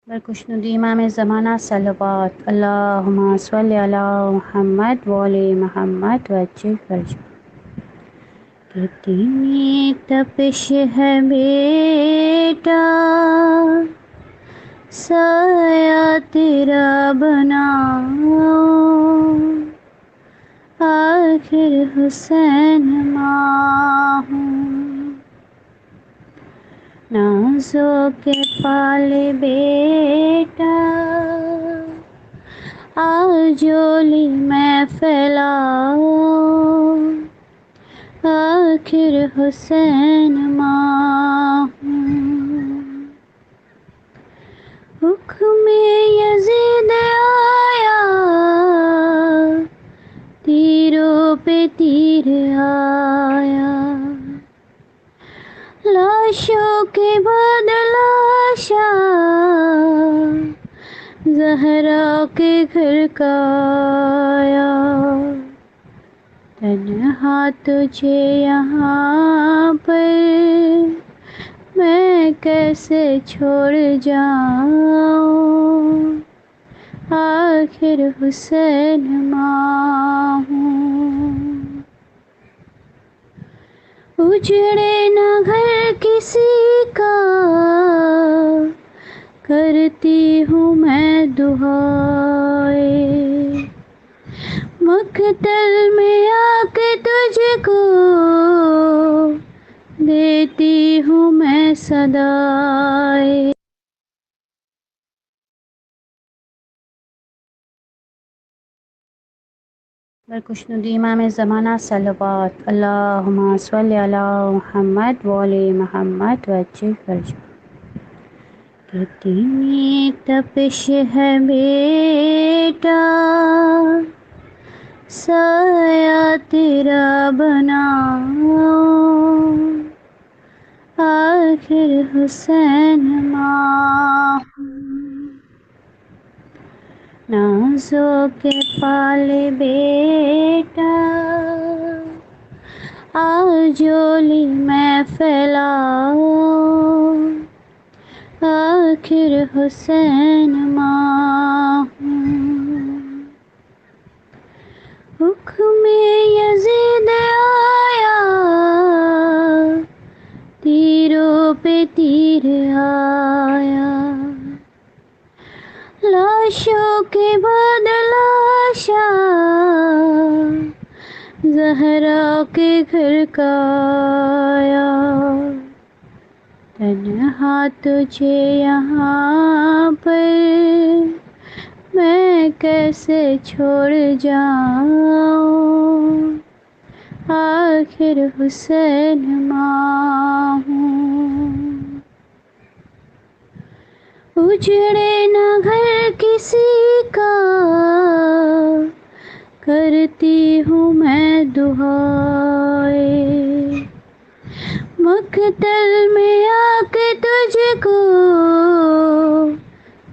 برکشنود امام زمانہ صلوات اللہم صلی علی محمد وعلی محمد وجہ فرج کتنی تپش ہے بیٹا سایہ تیرا بناؤ آخر حسین ماں ہوں نازوں کے پالے بیٹا آجولی میں پھیلاؤ آخر حسین ماں ہوں حکم یزید آیا تیروں پہ تیر آیا لاشوں کے بعد لاشا زہرا کے گھر کا آیا تنہا تجھے یہاں پر میں کیسے چھوڑ جاؤں آخر حسین ماں ہوں اجڑے نہ گھر کسی کا کرتی ہوں میں دعائیں مقتل میں آ کے تجھ کو دیتی ہوں میں صدائیں برکشنود امام زمانہ صلوات اللہم صلی علی محمد وعلی محمد وجہ فرج کتنی تپش ہے بیٹا سایہ تیرا بناؤ آخر حسین ماں ہوں نازوں کے پالے بیٹا آجولی میں پھیلاؤ آخر حسین ماں ہوں حکم یزید آیا تیروں پہ تیر آیا لاشوں کے بعد لاشا زہرا کے گھر کا آیا تنہا تجھے یہاں پر میں کیسے چھوڑ جاؤں آخر حسین ماں ہوں اجڑے نہ گھر کسی کا کرتی ہوں میں دعائیں مقتل میں آ کے تجھ کو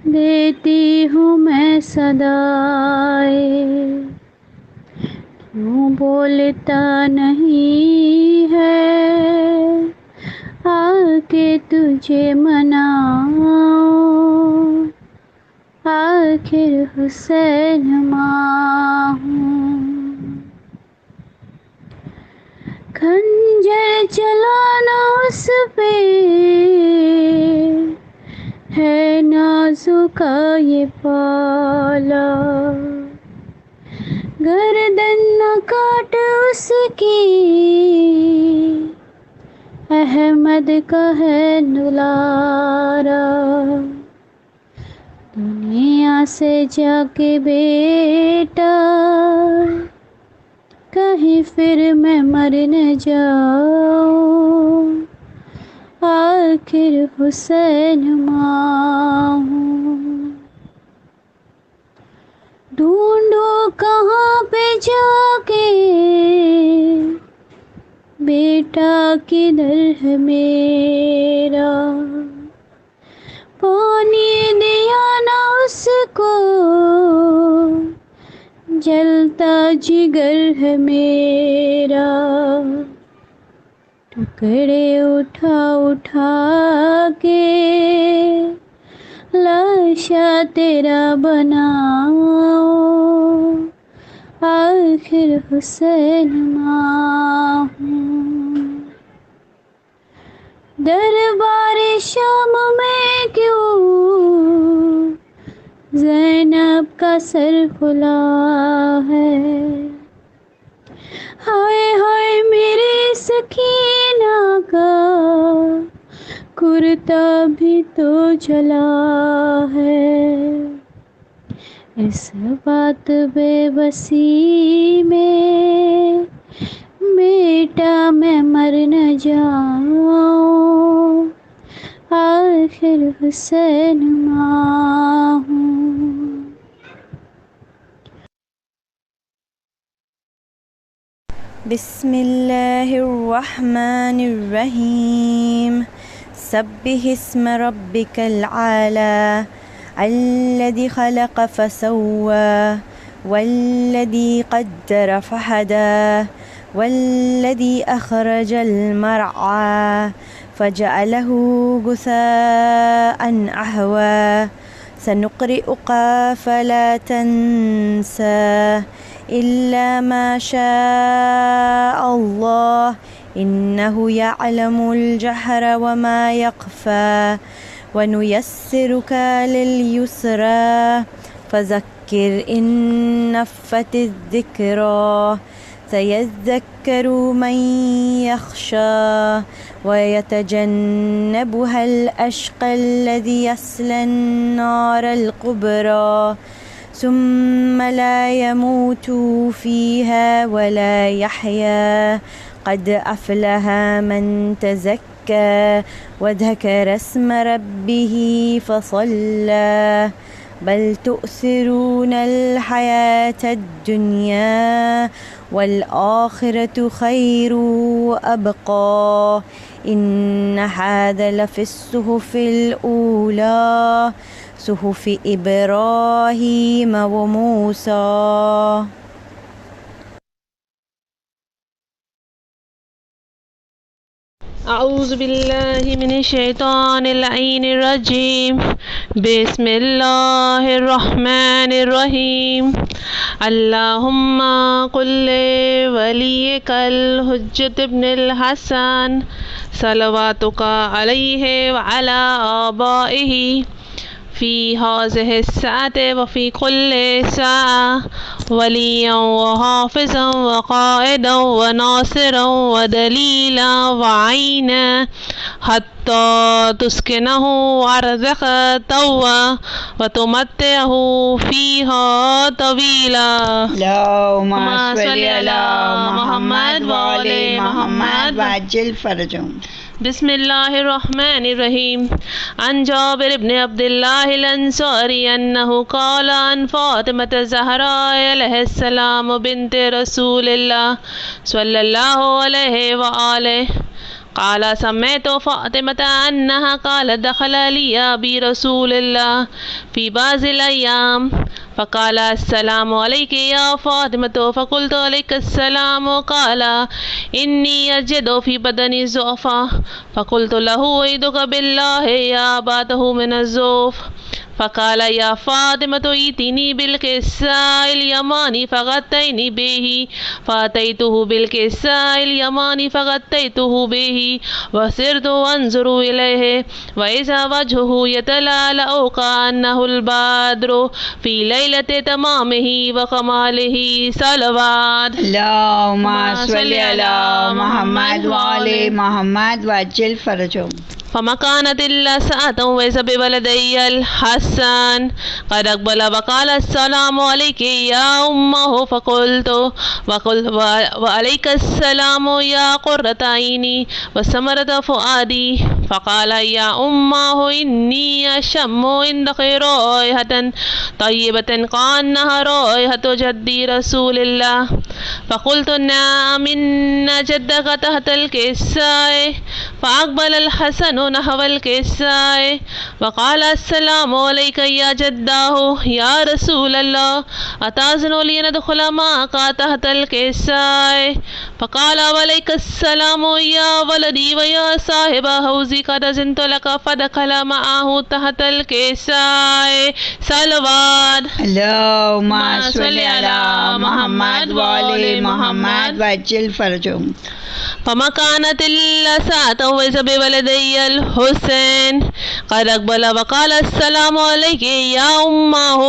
دیتی ہوں میں صدائیں کیوں بولتا نہیں ہے آ کے تجھے مناؤں آخر حسین ماں ہوں خنجر چلانا اس پہ ہے نازوں کا یہ پالا گردن نہ کاٹ اس کی احمد کا ہے دلارا دنیا سے جا کے بیٹا کہیں پھر میں مر نہ جاؤں آخر حسین ماں ہوں ڈھونڈو کہاں پہ جا کے بیٹا کدھر ہے میرا پانی دیا نہ اس کو جلتا جگر ہے میرا ٹکڑے اٹھا اٹھا کے لاشا تیرا بناؤ آخر حسین ماں ہوں۔ دربار شام میں کیوں زینب کا سر کھلا ہے، ہائے ہائے میرے سکینہ کا کرتا بھی تو جلا ہے، اس بات بے بسی میں بیٹا میں مر نہ جاؤں آخر حسین ماں ہوں۔ بسم اللہ الرحمن الرحیم سبح اسم ربک العالی الذی خلق فسوى والذی قدر فہدى والذی اخرج المرعى فجعله غثاء أحوى سنقرئك فلا تنسى إلا ما شاء الله إنه يعلم الجهر وما يخفى ونيسرك لليسرى فذكر إن نفت الذكرى سيذكر من يخشى ويتجنبها الأشقى الذي يصلى النار الكبرى ثم لا يموت فيها ولا يحيا قد أفلح من تزكى وذكر اسم ربه فصلى بل تؤثرون الحياة الدنيا والآخرة خير وأبقى إن هذا لفي الصحف الأولى صحف إبراهيم وموسى. اعوذ باللہ من الشیطان اللعین الرجیم بسم اللہ الرحمن الرحیم اللہم قل ولیک الحجت ابن الحسن صلواتک علیہ وعلی آبائہ فی هذه الساعة وفی کل ساعة ولیا وحافظا وقائدا وناصرا ودلیلا وعینا حتی تسکنہ ارضک طوعا وتمتعہ فیہا طویلا. اللہم صلی علی محمد وآل محمد وعجل فرجهم. بسم اللہ الرحمن الرحیم. عن جابر بن عبد اللہ الانصاری انہ قال عن فاطمة الزہراء علیہ السلام بنت رسول اللہ صلی اللہ علیہ وآلہ قال سمعت فاطمة انہا قالت دخل علی ابی رسول اللہ فی بعض الایام فقال السلام علیک یا فاطمة فقلت علیک السلام قال انی اجد فی بدنی ضعفا فقلت له اعوذ باللہ یا باتہ من الضعف فقال یا فاطمة ائتنی بالکساء الیمانی فغطینی به فاتیته بالکساء الیمانی فغطیته به وصرت انظر الیہ واذا وجهه یتلألأ کأنہ البدر فی لیلة تمامہ وکمالہ صلوات. اللہم صلی علی محمد وآل محمد وعجل فرجهم. فما كانت إلا ساعة وإذا بولدي الحسن قد أقبل وقال السلام عليك يا أمه فقلت وعليك السلام يا قرة عيني وثمرة فؤادي فقال يا أمه إني أشم عندك رائحة طيبة كأنها رائحة جدي رسول الله فقلت نعم إن جدك تحت الكساء فأقبل الحسن الحسن نحو الكساء وقال السلام عليك يا جداه يا رسول الله أتأذن لي ندخل معك تحت الكساء فقال عليك السلام يا ولدي ويا صاحب حوزي قد أذنت لك فدخل معه تحت الكساء صلوات اللهم صل على محمد وآل محمد وعجل فرجهم. فما كانت إلا ساعة وإذا بولدي الحسين قد أقبل وقال السلام عليك يا أمه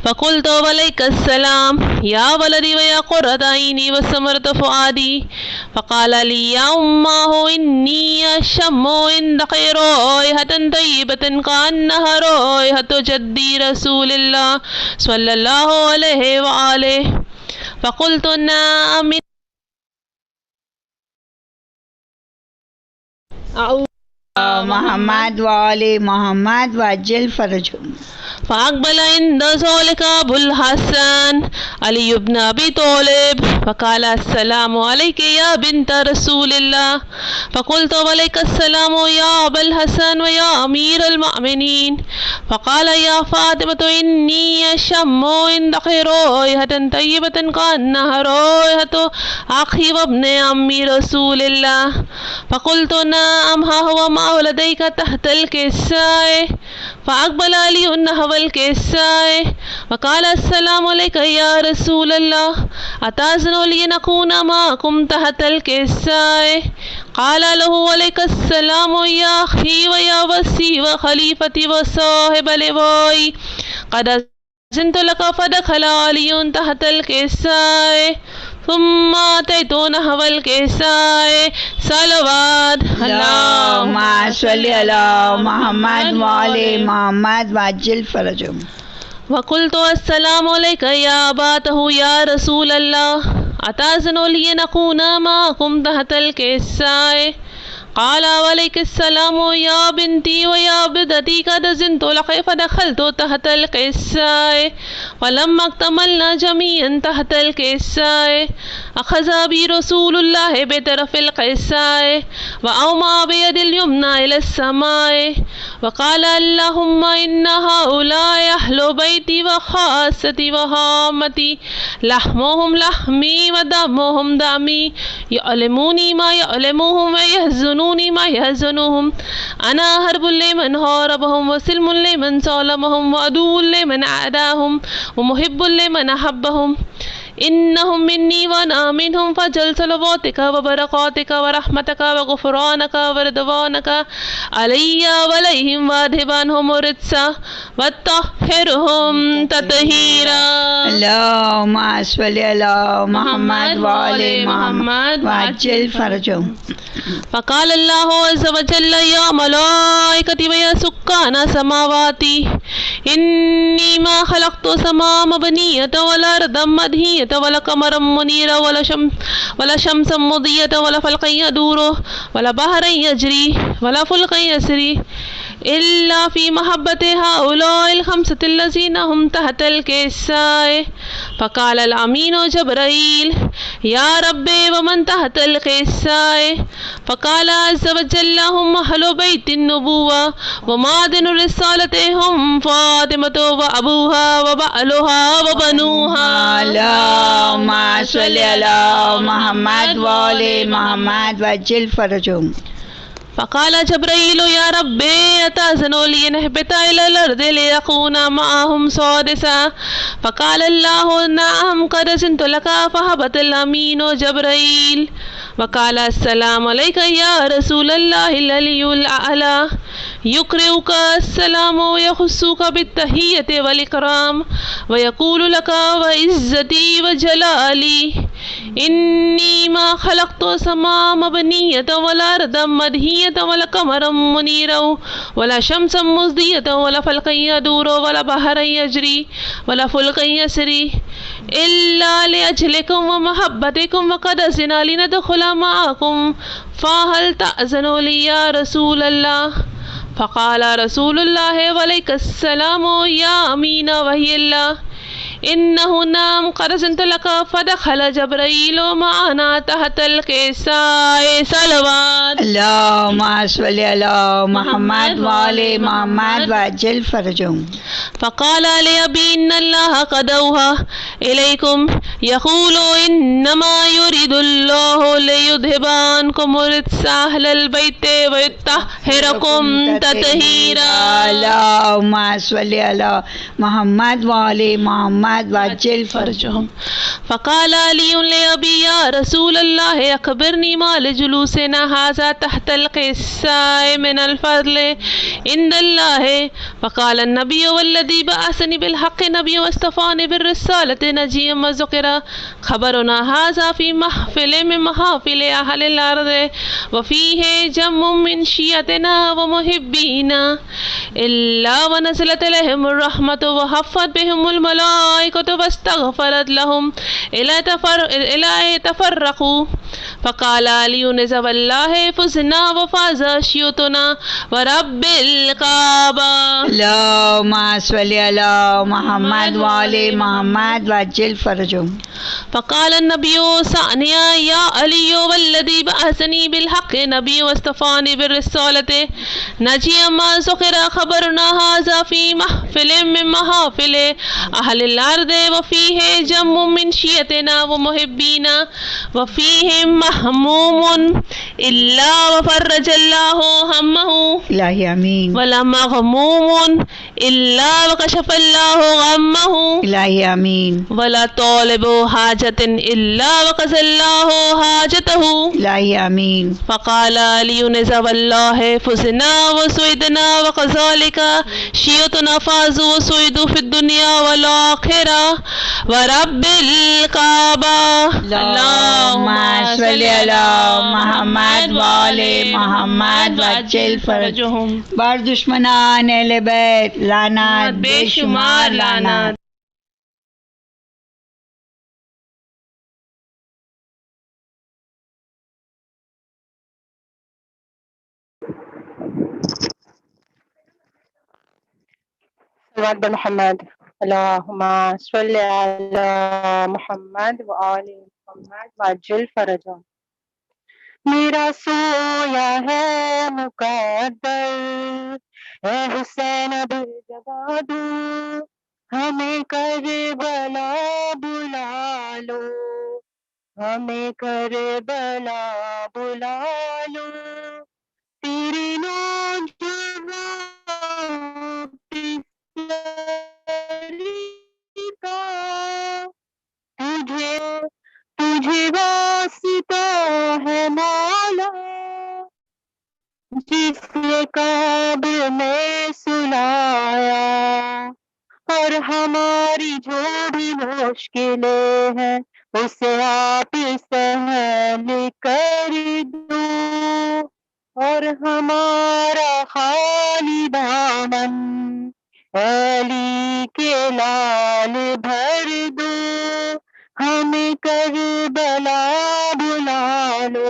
فقلت وعليك السلام يا ولدي ويا قرة عيني وثمرة فؤادي فقال لي يا أمه إني أشم عندك رائحة طيبة كأنها رائحة جدي رسول الله صلى الله عليه وآله فقلت نعم محمد وآل محمد وعجل فرجهم. فأقبل عند ذلك أبو الحسن علي بن أبي طالب فقال السلام عليك يا بنت رسول الله فقلت وعليك السلام يا أبا الحسن ويا أمير المؤمنين فقال يا فاطمة إني أشم عندك رائحة طيبة كأنها رائحة أخي وابن عمي رسول الله فقلت نعم ها هو ما لديك تحت الكساء فأقبل علي نحو الكساء وقال السلام عليك يا رسول الله أتأذن لي نكون معكم تحت الكساء قال له عليك السلام يا أخي ويا وسي وخليفتي وصاحب لواي قد أذنت لك فدخل علي تحت الكساء ثم أتيت نحو الكساء صلوات اللهم صل على محمد وآل محمد وعجل فرجهم. وقلت السلام عليك يا أباته يا رسول الله أتأذن لي نكون معكم تحت الكساء قال وعليك السلام يا بنتي ويا ابنتي قد أذنت لك فدخلت تحت الكساء ولما اكتملنا جميعا تحت الكساء أخذ بي رسول الله بطرف الكساء وأومأ بيد اليمنى إلى السماء وقال اللهم إن هؤلاء أهل بيتي وخاصتي وهامتي لحمهم لحمي ودمهم دمي يعلموني ما يعلمهم ويحزنوني ما يحزنهم أنا حرب لمن هاربهم وسلم لمن سالمهم وعدو لمن عاداهم ومحب لمن أحبهم إنهم مني وأنا منهم فجل صلواتك وبركاتك ورحمتك وغفرانك ورضوانك علي وعليهم واذهب عنهم الرجس وطهرهم تطهيرا. اللهم صل على محمد وآل محمد وعجل فرجهم. فقال الله عز وجل يا ملائكتي ويا سكان سماواتي إني ما خلقت سماء مبنية ولا أرضا مدهية ولا قمرا منيرا ولا شمسا مضية ولا فلقا يدور ولا بحرا يجري ولا فلقا يسري إلا في محبة هؤلاء الخمسة الذين هم تحت الكساء. فقال الأمين جبرائيل يا ربي ومن تحت الكساء فقال عز وجل هم أهل بيت النبوة ومعدن الرسالة هم فاطمة وأبوها وبعلها وبنوها. اللهم صل على محمد وآل محمد وعجل فرجهم. فقال جبرائيل يا ربي أتأذن لي نهبط إلى الأرض ليكون معهم سادسا فقال الله نعم قد أذنت لك فهبط الأمين جبرائيل وقال السلام عليك يا رسول الله العلي الأعلى يقرئك السلام ويخصك بالتحية والإكرام ويقول لك وعزتي وجلالي إني ما خلقت سماء مبنية ولا أرضا مدهية ولا قمرا منيرا ولا شمسا مضية ولا فلقا يدور ولا بحرا يجري ولا فلقا يسري إلا لأجلكم ومحبتكم وقد أذن لندخل معكم فهل تأذن لي يا رسول الله؟ فقال رسول الله وعليك السلام يا أمين وحي الله إنه نعم قد أذنت لك فدخل جبرائيل معنا تحت الكساء صلوات. اللهم صل على محمد وآل محمد وعجل فرجهم. فقال لأبي إن الله قد أوحى إليكم يقول إنما يريد الله ليذهب عنكم الرجس أهل البيت ويطهركم تطهيرا. اللهم صل على محمد وآل محمد وعجل فرجهم. فقال علي لأبي يا رسول الله أخبرني ما لجلوسنا هذا تحت القساء من الفضل عند الله. فقال النبي والذي بعثني بالحق نبي واصطفاني بالرسالة نجيا وذكر خبرنا هذا في محفل من محافل أهل الأرض وفيه جم من شيعتنا ومحبينا إلا ونزلت لهم الرحمة وحفت بهم الملائكة واستغفرت لهم إلى تفرقوا. فقال علي نزب الله فزنا وفاز شيوتنا ورب الكعبة. اللهم صل على محمد وآل محمد وعجل فرجهم. فقال النبي ثانيا يا علي والذي بعثني بالحق نبي واصطفاني بالرسالة نجيا ما ذكر خبرنا هذا في محفل من محافل أهل الأرض وفيه جم من شيعتنا ومحبينا وفيهم محموم إلا وفرج الله همه إلهي آمين. ولا مغموم إلا وكشف الله غمه إلهي آمين. ولا طالب حاجة إلا وقضى الله حاجته. إلهي آمين. فقال علي نزب الله فزنا وسعدنا وكذلك شيعتنا فازوا وسعدوا في الدنيا والآخرة ورب الكعبة. اللهم صل على محمد وآل محمد وعجل فرجهم. بر دشمنان اہل بیت لعنت بے شمار لعنت. صلوات محمد. اللهم صل على محمد وآل محمد وعجل فرجهم. میرا سویا ہے مقدر اے حسین اب جگا دو ہمیں کربلا بلا لو ہمیں کربلا بلا لو تیری نوجوان کا تجھے واسطہ ہے مولا جس نے قبر میں سلایا اور ہماری جو بھی مشکلیں ہیں اسے آپ سہل کر دو اور ہمارا خالی دامن علی کے لال بھر دو ہمیں کربلا بلا لو.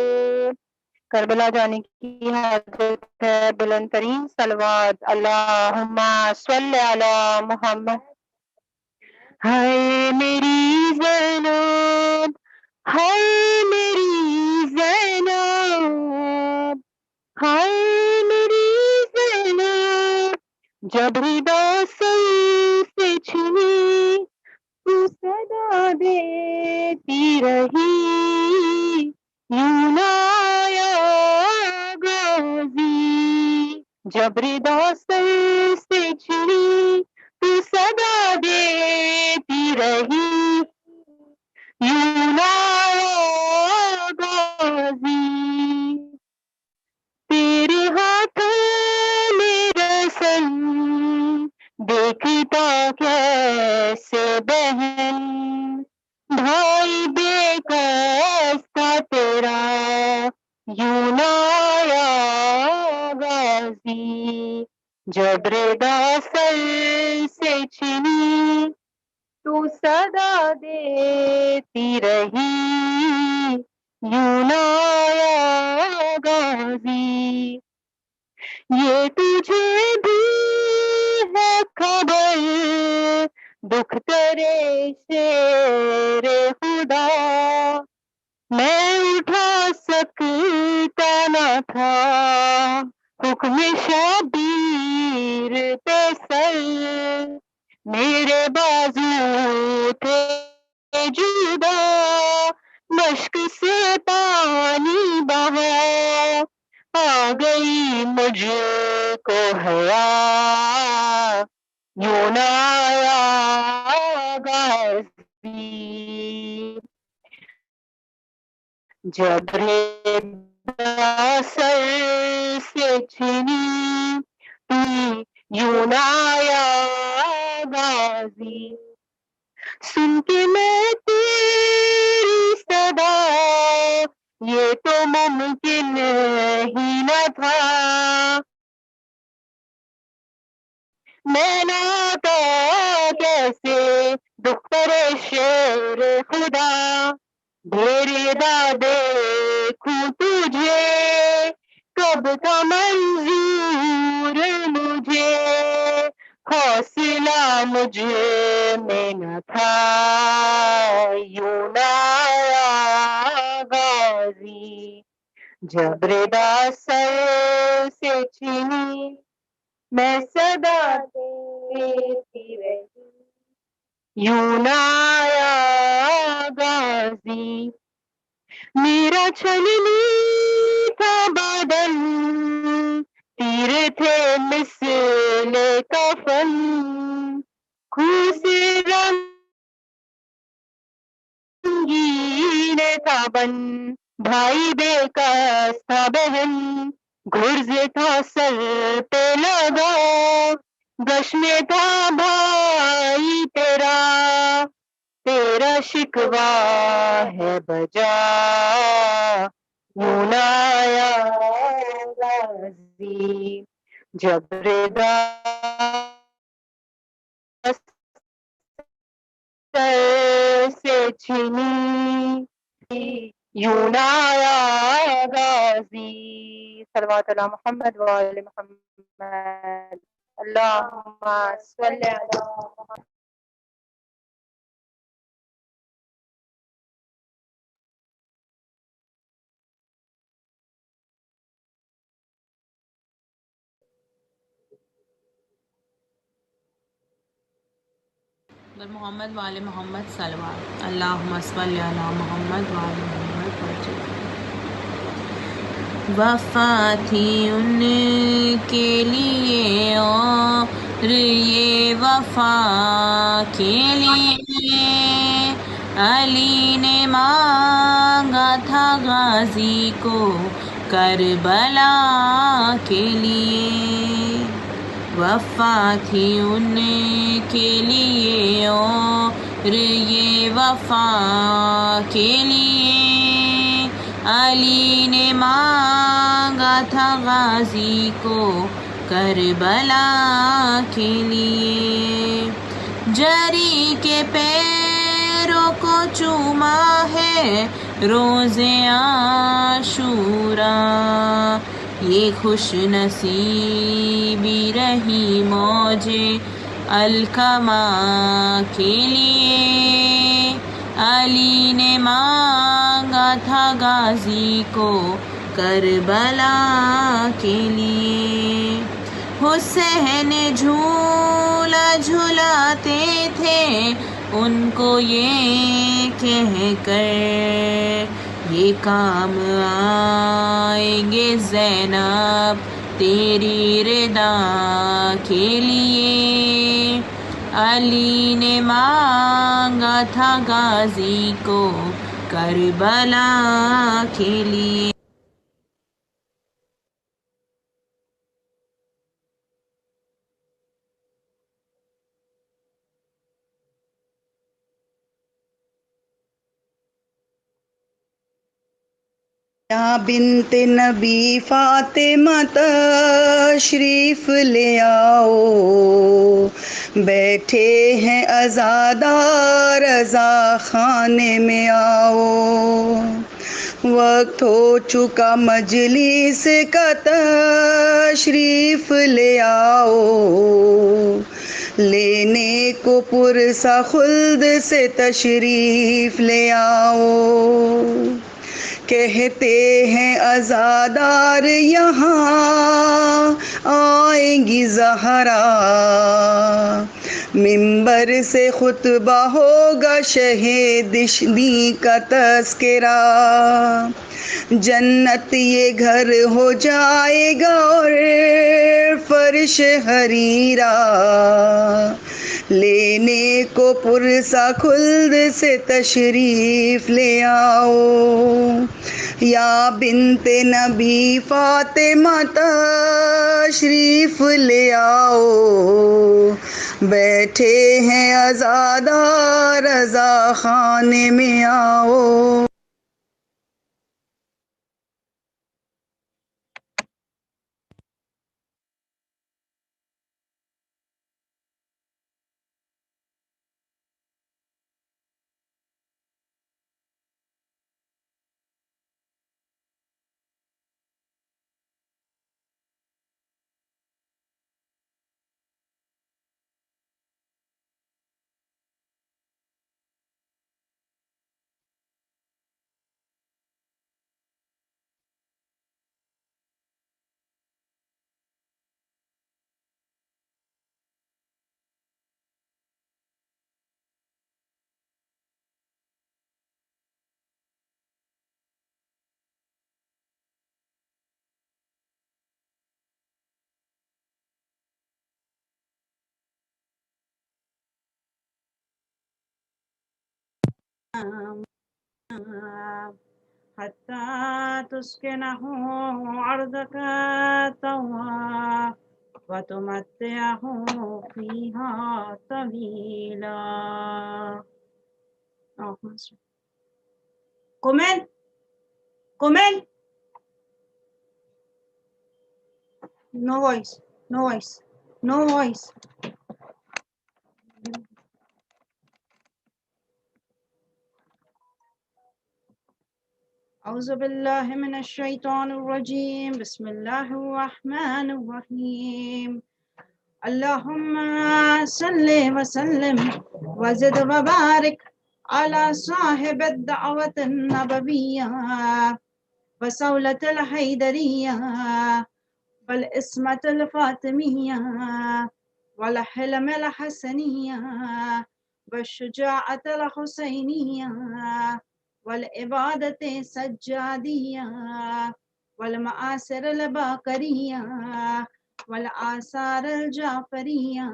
کربلا جانے کی حاجت ہے بلند ترین صلوات. اللہم صلی علی محمد. ہائے میری زینب ہائے میری زینب ہائے میری زینب جب ردا سر سے چھنی تو صدا دیتی رہی یوں نہ آیا غازی جب ردا سر سے چھنی تو صدا دیتی رہی یوں نہ آیا غازی تیرے ہاتھوں میں رسن دیکھتا کیسے بہن بھائی بے کس کا تیرا یوں نہ آیا غازی جب ردا سر سے چھنی تو صدا دیتی رہی یوں نہ آیا غازی. یہ تجھے بھی ہے خبر دکھ ترے شیر خدا میں اٹھا سکتا نہ تھا حکم شبیر پہ سر، میرے بازو تھے جدا، مشک سے پانی بہا، آ گئی مجھ کو حیا، یوں نہ آیا غازی، جب سر سے چھنی یوں نہ آیا غازی، سن کے میں تیری صدا یہ تو ممکن ہی نہ تھا، میں نہ آتا کیسے دختر شیر خدا، ڈھیرے دیکھوں تجھے کب تھا منظور مجھے، حوصلہ مجھ میں نہ تھا یوں نہ آیا غازی، جب ردا سر سے چھنی میں صدا دیتی رہی، یوں نہ آیا غازی، میرا چھلنی تھا بدن تیر تھے مثل کفن، خون سے رنگین تھا بن، بھائی بے کس تھا بہن، گرز تھا سر پہ لگا، گش میں تھا بھائی تیرا، تیرا شکوہ ہے بجا، یوں نہ آیا غازی، جب ردا سر سے چھنی یوں نہ آیا غازی، صلوات علی محمد و آل محمد، اللہم صلی علی محمد۔ محمد وآل محمد صلوات، اللہم صلی علی محمد وآل محمد وجل۔ وفا تھی ان کے لیے اور یہ وفا کے لیے علی نے مانگا تھا غازی کو کربلا کے لیے، وفا تھی ان کے لیے اور یہ وفا کے لیے علی نے مانگا تھا غازی کو کربلا کے لیے، جری کے پیروں کو چوما ہے روز عاشوراں، یہ خوش نصیبی رہی موج الکما کے لیے، علی نے مانگا تھا غازی کو کربلا کے لیے، حسین جھولا جھلاتے تھے ان کو یہ کہہ کر یہ کام آئیں گے زینب تیری ردا کے لیے، علی نے مانگا تھا غازی کو کربلا کے لیے۔ یا بنت نبی فاطمہ تشریف لے آؤ، بیٹھے ہیں عزادار رضا خانے میں آؤ، وقت ہو چکا مجلس کا تشریف لے آؤ، لینے کو پرسا خلد سے تشریف لے آؤ، کہتے ہیں عزادار یہاں آئیں گی زہرا، ممبر سے خطبہ ہوگا شہیدی کا تذکرہ، جنت یہ گھر ہو جائے گا اور فرش حریرہ، لینے کو پرسا خلد سے تشریف لے آؤ، یا بنت نبی فاطمہ تشریف لے آؤ، بیٹھے ہیں عزادار رضا خانے میں آؤ۔ حتى تسكنه عرضك طوعا وتمتعه فيها طويلا. Comment? No voice. أعوذ بالله من الشيطان الرجيم. بسم الله الرحمن الرحيم. اللهم صل وسلم وزد وبارك على صاحب الدعوة النبوية وسولة الحيدرية والإسمة الفاطمية والحلم الحسنية والشجاعة الحسينية والعبادة السجادية والمآثر الباقرية والآثار الجعفرية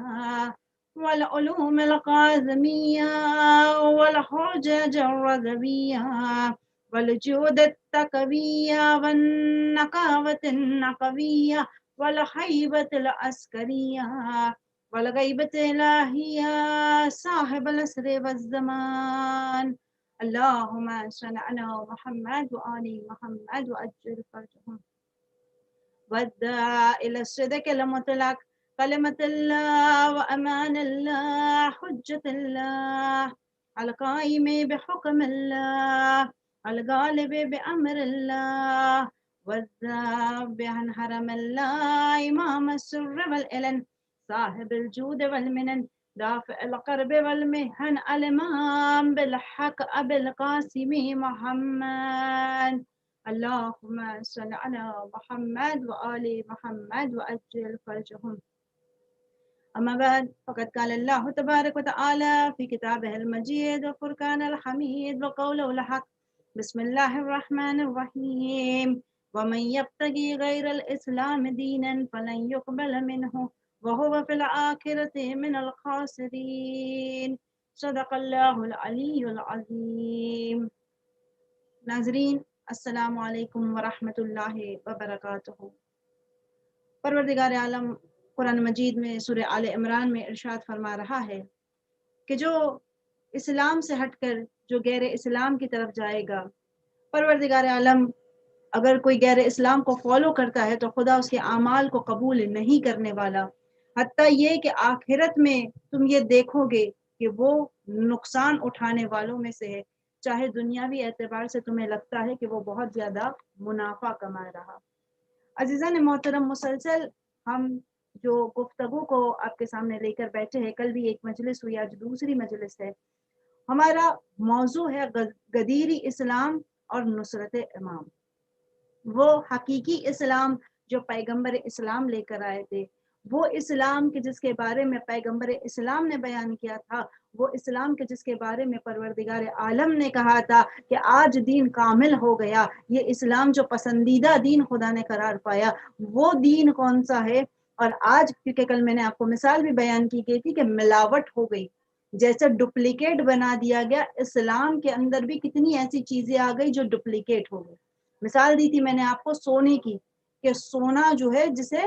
والعلوم القاظمية والحجج الرضوية والجود التقوية والنقاوة النقوية والهيبة العسكرية والغيبة الإلهية صاحب العصر والزمان. اللهم صل على محمد وآل محمد وأجل فرجهم. والداع إلى الصدق المطلق كلمة الله وأمان الله حجة الله القائم بحكم الله الغالب بأمر الله والذاب عن حرم الله إمام السر والإلن صاحب الجود والمنن دافع القرب والمهن الإمام بالحق أبي القاسم محمد. اللهم صل على محمد وآل محمد وأجل فرجهم. أما بعد فقد قال الله تبارك وتعالى في كتابه المجيد وفرقان الحميد وقوله الحق. بسم الله الرحمن الرحيم. ومن يبتغي غير الإسلام دينا فلن يقبل منه وهو في الآخرة من الخاسرين. صدق الله العلی العظیم. ناظرین السلام علیکم ورحمۃ اللہ وبرکاتہ. پروردگار عالم قرآن مجید میں سورہ آل عمران میں ارشاد فرما رہا ہے کہ جو اسلام سے ہٹ کر جو غیر اسلام کی طرف جائے گا، پروردگار عالم اگر کوئی غیر اسلام کو فالو کرتا ہے تو خدا اس کے اعمال کو قبول نہیں کرنے والا، حتیٰ یہ کہ آخرت میں تم یہ دیکھو گے کہ وہ نقصان اٹھانے والوں میں سے ہے، چاہے دنیاوی اعتبار سے تمہیں لگتا ہے کہ وہ بہت زیادہ منافع کما رہا۔ عزیزان محترم، مسلسل ہم جو گفتگو کو آپ کے سامنے لے کر بیٹھے ہیں، کل بھی ایک مجلس ہوئی، آج دوسری مجلس ہے، ہمارا موضوع ہے غدیری اسلام اور نصرت امام. وہ حقیقی اسلام جو پیغمبر اسلام لے کر آئے تھے، وہ اسلام کے جس کے بارے میں پیغمبر اسلام نے بیان کیا تھا، وہ اسلام کے جس کے بارے میں پروردگار عالم نے کہا تھا کہ آج دین کامل ہو گیا، یہ اسلام جو پسندیدہ دین خدا نے قرار پایا، وہ دین کون سا ہے. اور آج کیونکہ کل میں نے آپ کو مثال بھی بیان کی گئی تھی کہ ملاوٹ ہو گئی، جیسے ڈپلیکیٹ بنا دیا گیا، اسلام کے اندر بھی کتنی ایسی چیزیں آ گئی جو ڈپلیکیٹ ہو گئی. مثال دی تھی میں نے آپ کو سونے کی، کہ سونا جو ہے جسے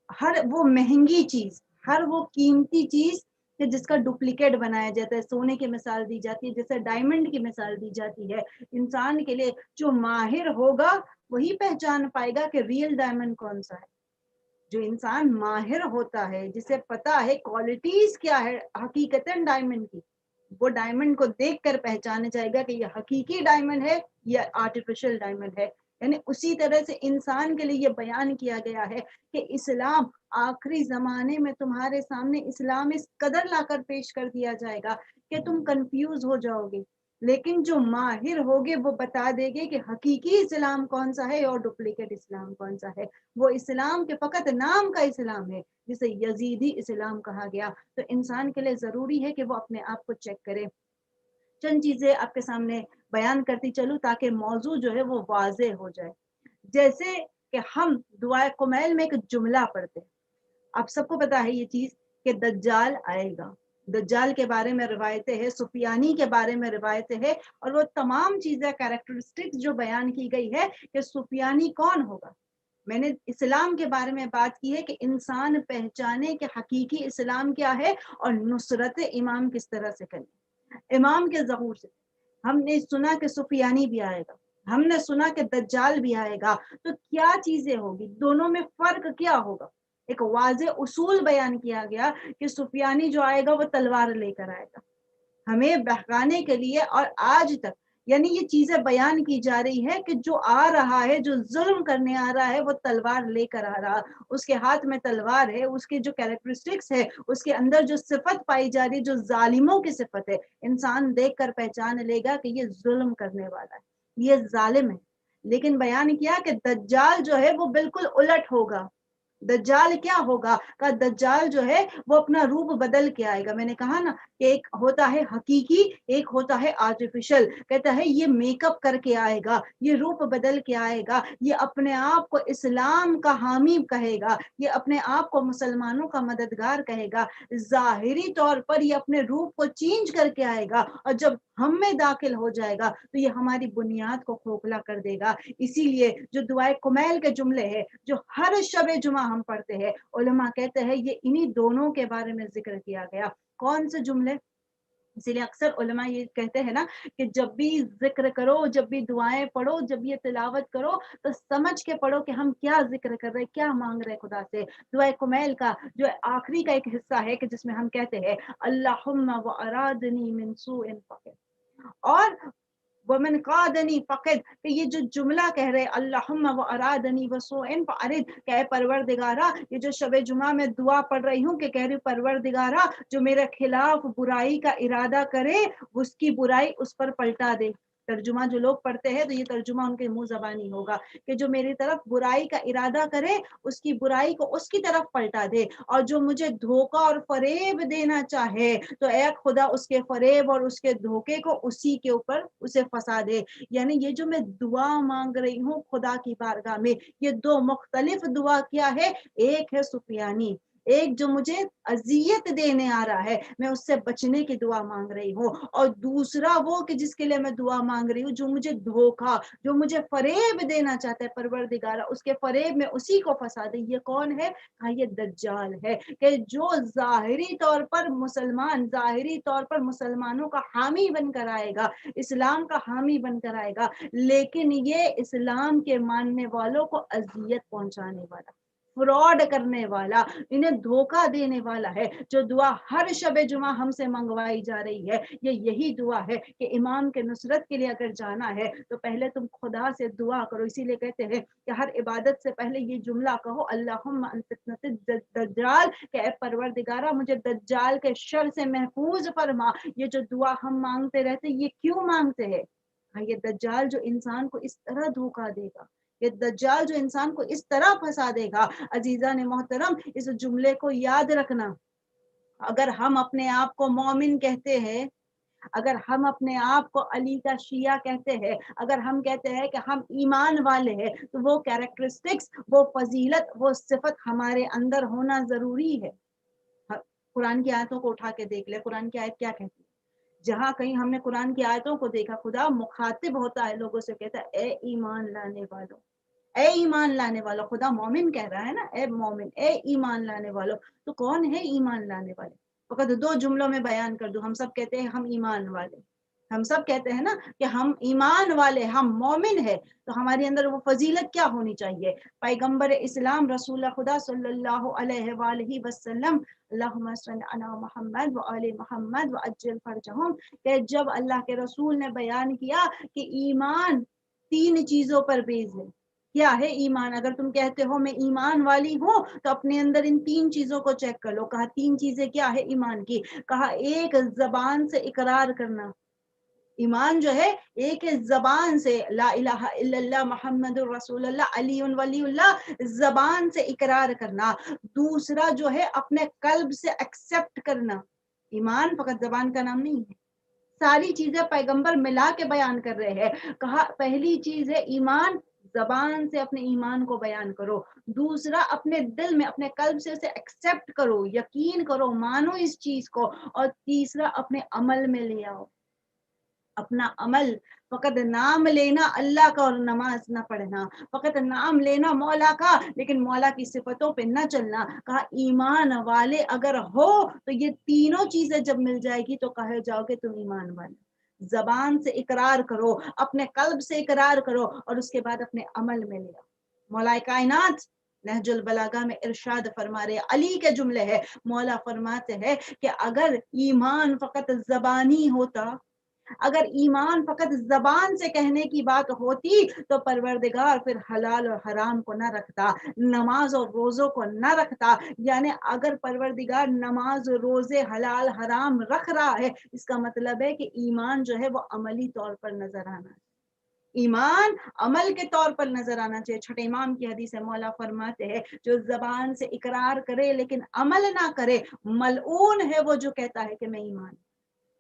ہر وہ مہنگی چیز، ہر وہ قیمتی چیز کہ جس کا ڈپلیکیٹ بنایا جاتا ہے، سونے کی مثال دی جاتی ہے، جیسے ڈائمنڈ کی مثال دی جاتی ہے. انسان کے لیے جو ماہر ہوگا وہی پہچان پائے گا کہ ریئل ڈائمنڈ کون سا ہے. جو انسان ماہر ہوتا ہے، جسے پتا ہے کوالٹیز کیا ہے حقیقتاً ڈائمنڈ کی، وہ ڈائمنڈ کو دیکھ کر پہچانا چاہے گا کہ یہ حقیقی ڈائمنڈ ہے یا آرٹیفیشل ڈائمنڈ ہے. یعنی اسی طرح سے انسان کے لیے یہ بیان کیا گیا ہے کہ اسلام آخری زمانے میں تمہارے سامنے اسلام اس قدر لا کر پیش کر دیا جائے گا کہ تم کنفیوز ہو جاؤ گے، لیکن جو ماہر ہوگے وہ بتا دے گے کہ حقیقی اسلام کون سا ہے اور ڈپلیکیٹ اسلام کون سا ہے. وہ اسلام کے فقط نام کا اسلام ہے جسے یزیدی اسلام کہا گیا. تو انسان کے لیے ضروری ہے کہ وہ اپنے آپ کو چیک کرے. چند چیزیں آپ کے سامنے بیان کرتی چلوں تاکہ موضوع جو ہے وہ واضح ہو جائے. جیسے کہ ہم دعائے کمیل میں ایک جملہ پڑھتے ہیں، آپ سب کو پتا ہے یہ چیز کہ دجال آئے گا. دجال کے بارے میں روایتیں ہیں، سفیانی کے بارے میں روایتیں ہیں، اور وہ تمام چیزیں کیریکٹرسٹکس جو بیان کی گئی ہے کہ سفیانی کون ہوگا. میں نے اسلام کے بارے میں بات کی ہے کہ انسان پہچانے کہ حقیقی اسلام کیا ہے اور نصرت امام کس طرح سے کریں. امام کے ظہور سے ہم نے سنا کہ سفیانی بھی آئے گا، ہم نے سنا کہ دجال بھی آئے گا. تو کیا چیزیں ہوگی، دونوں میں فرق کیا ہوگا. ایک واضح اصول بیان کیا گیا کہ سفیانی جو آئے گا وہ تلوار لے کر آئے گا ہمیں بہکانے کے لیے. اور آج تک یعنی یہ چیزیں بیان کی جا رہی ہے کہ جو آ رہا ہے، جو ظلم کرنے آ رہا ہے، وہ تلوار لے کر آ رہا، اس کے ہاتھ میں تلوار ہے، اس کے جو کیریکٹرسٹکس ہے، اس کے اندر جو صفت پائی جا رہی ہے جو ظالموں کی صفت ہے، انسان دیکھ کر پہچان لے گا کہ یہ ظلم کرنے والا ہے، یہ ظالم ہے. لیکن بیان کیا کہ دجال جو ہے وہ بالکل الٹ ہوگا. دجال کیا ہوگا؟ کہ دجال جو ہے وہ اپنا روپ بدل کے آئے گا. میں نے کہا نا کہ ایک ہوتا ہے حقیقی، ایک ہوتا ہے آرٹیفیشل. کہتا ہے یہ میک اپ کر کے آئے گا، یہ روپ بدل کے آئے گا، یہ اپنے آپ کو اسلام کا حامی کہے گا، یہ اپنے آپ کو مسلمانوں کا مددگار کہے گا. ظاہری طور پر یہ اپنے روپ کو چینج کر کے آئے گا، اور جب ہم میں داخل ہو جائے گا تو یہ ہماری بنیاد کو کھوکھلا کر دے گا. اسی لیے جو دعائے کمیل کے جملے ہیں جو ہر شب جمعہ ہم پڑھتے ہیں، علماء کہتے ہیں یہ انہی دونوں کے بارے میں ذکر کیا گیا. کون سے جملے؟ اسی لیے اکثر علماء یہ کہتے ہیں نا کہ جب بھی ذکر کرو، جب بھی دعائیں پڑھو، جب یہ تلاوت کرو تو سمجھ کے پڑھو کہ ہم کیا ذکر کر رہے، کیا مانگ رہے خدا سے. دعائے کمیل کا جو آخری کا ایک حصہ ہے کہ جس میں ہم کہتے ہیں اللہم وارادنی من سوء فقد، اور ومن قادنی فقد، کہ یہ جو جملہ کہہ رہے اللہم وارادنی وسوء فارد، کہ اے پروردگارہ، یہ جو شب جمعہ میں دعا پڑھ رہی ہوں کہ کہہ رہی پروردگارہ جو میرے خلاف برائی کا ارادہ کرے اس کی برائی اس پر پلٹا دے. ترجمہ جو لوگ پڑھتے ہیں تو یہ ترجمہ ان کے منہ زبانی ہوگا کہ جو میری طرف برائی کا ارادہ کرے اس کی برائی کو اس کی طرف پلٹا دے، اور جو مجھے دھوکہ اور فریب دینا چاہے تو اے خدا اس کے فریب اور اس کے دھوکے کو اسی کے اوپر اسے پھنسا دے. یعنی یہ جو میں دعا مانگ رہی ہوں خدا کی بارگاہ میں، یہ دو مختلف دعا کیا ہے. ایک ہے سفیانی، ایک جو مجھے اذیت دینے آ رہا ہے میں اس سے بچنے کی دعا مانگ رہی ہوں، اور دوسرا وہ کہ جس کے لیے میں دعا مانگ رہی ہوں جو مجھے دھوکا، جو مجھے فریب دینا چاہتا ہے پروردگارہ اس کے فریب میں اسی کو پھنسا دے. یہ کون ہے؟ یہ دجال ہے، کہ جو ظاہری طور پر ظاہری طور پر مسلمانوں کا حامی بن کر آئے گا، اسلام کا حامی بن کر آئے گا، لیکن یہ اسلام کے ماننے والوں کو اذیت پہنچانے والا، فراڈ کرنے والا، انہیں دھوکہ دینے والا ہے. جو دعا ہر شب جمعہ ہم سے منگوائی جا رہی ہے یہ یہی دعا ہے کہ امام کے نصرت کے لیے اگر جانا ہے تو پہلے تم خدا سے دعا کرو. اسی لیے کہتے ہیں کہ ہر عبادت سے پہلے یہ جملہ کہو اللہم عن فتنۃ الدجال، کہ اے پروردگارہ مجھے دجال کے شر سے محفوظ فرما. یہ جو دعا ہم مانگتے رہتے یہ کیوں مانگتے ہیں؟ یہ دجال جو انسان کو اس طرح دھوکہ دے گا، یہ دجال جو انسان کو اس طرح پھنسا دے گا. عزیزان محترم، اس جملے کو یاد رکھنا. اگر ہم اپنے آپ کو مومن کہتے ہیں، اگر ہم اپنے آپ کو علی کا شیعہ کہتے ہیں، اگر ہم کہتے ہیں کہ ہم ایمان والے ہیں، تو وہ کیریکٹرسٹکس، وہ فضیلت، وہ صفت ہمارے اندر ہونا ضروری ہے. قرآن کی آیتوں کو اٹھا کے دیکھ لے، قرآن کی آیت کیا کہتی ہے؟ جہاں کہیں ہم نے قرآن کی آیتوں کو دیکھا، خدا مخاطب ہوتا ہے لوگوں سے، کہتا ہے اے ایمان لانے والوں، اے ایمان لانے والوں. خدا مومن کہہ رہا ہے نا، اے مومن، اے ایمان لانے والوں. تو کون ہے ایمان لانے والے؟ فقط 2 جملوں میں بیان کر دوں. ہم سب کہتے ہیں ہم ایمان والے، ہم سب کہتے ہیں نا کہ ہم ایمان والے، ہم مومن ہے. تو ہمارے اندر وہ فضیلت کیا ہونی چاہیے؟ پیغمبر اسلام رسول خدا صلی اللہ علیہ وآلہ وسلم، اللہم صلی علی محمد و آل محمد وعجل فرجہم، کہ جب اللہ کے رسول نے بیان کیا کہ ایمان 3 چیزوں پر بیس ہے. کیا ہے ایمان؟ اگر تم کہتے ہو میں ایمان والی ہوں تو اپنے اندر ان 3 چیزوں کو چیک کر لو. کہا 3 چیزیں کیا ہے ایمان کی؟ کہا ایک، زبان سے اقرار کرنا. ایمان جو ہے ایک زبان سے لا الہ الا اللہ محمد الرسول اللہ علی ولی اللہ، زبان سے اقرار کرنا. دوسرا جو ہے اپنے قلب سے ایکسپٹ کرنا. ایمان فقط زبان کا نام نہیں ہے، ساری چیزیں پیغمبر ملا کے بیان کر رہے ہیں. کہا پہلی چیز ہے ایمان، زبان سے اپنے ایمان کو بیان کرو. دوسرا اپنے دل میں، اپنے قلب سے اسے ایکسپٹ کرو، یقین کرو، مانو اس چیز کو. اور تیسرا اپنے عمل میں لے آؤ. اپنا عمل، فقط نام لینا اللہ کا اور نماز نہ پڑھنا، فقط نام لینا مولا کا لیکن مولا کی صفتوں پہ نہ چلنا. کہا ایمان والے اگر ہو تو یہ تینوں چیزیں جب مل جائے گی تو کہے جاؤ کہ تم ایمان والے. زبان سے اقرار کرو، اپنے قلب سے اقرار کرو، اور اس کے بعد اپنے عمل میں لے آؤ. مولا کائنات نہج البلاغہ میں ارشاد فرما رہے، علی کے جملے ہے، مولا فرماتے ہیں کہ اگر ایمان فقط زبانی ہوتا، اگر ایمان فقط زبان سے کہنے کی بات ہوتی تو پروردگار پھر حلال اور حرام کو نہ رکھتا، نماز اور روزوں کو نہ رکھتا. یعنی اگر پروردگار نماز، روزے، حلال حرام رکھ رہا ہے، اس کا مطلب ہے کہ ایمان جو ہے وہ عملی طور پر نظر آنا ہے. ایمان عمل کے طور پر نظر آنا چاہیے. چھٹے امام کی حدیث ہے، مولا فرماتے ہیں جو زبان سے اقرار کرے لیکن عمل نہ کرے، ملعون ہے وہ جو کہتا ہے کہ میں ایمان.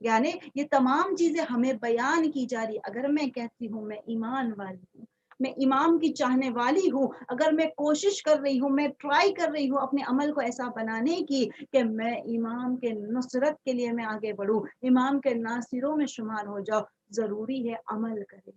یعنی یہ تمام چیزیں ہمیں بیان کی جا رہی. اگر میں کہتی ہوں میں ایمان والی ہوں، میں امام کی چاہنے والی ہوں، اگر میں کوشش کر رہی ہوں، میں ٹرائی کر رہی ہوں اپنے عمل کو ایسا بنانے کی کہ میں امام کے نصرت کے لیے میں آگے بڑھوں، امام کے ناصروں میں شمار ہو جاؤ، ضروری ہے عمل کرے،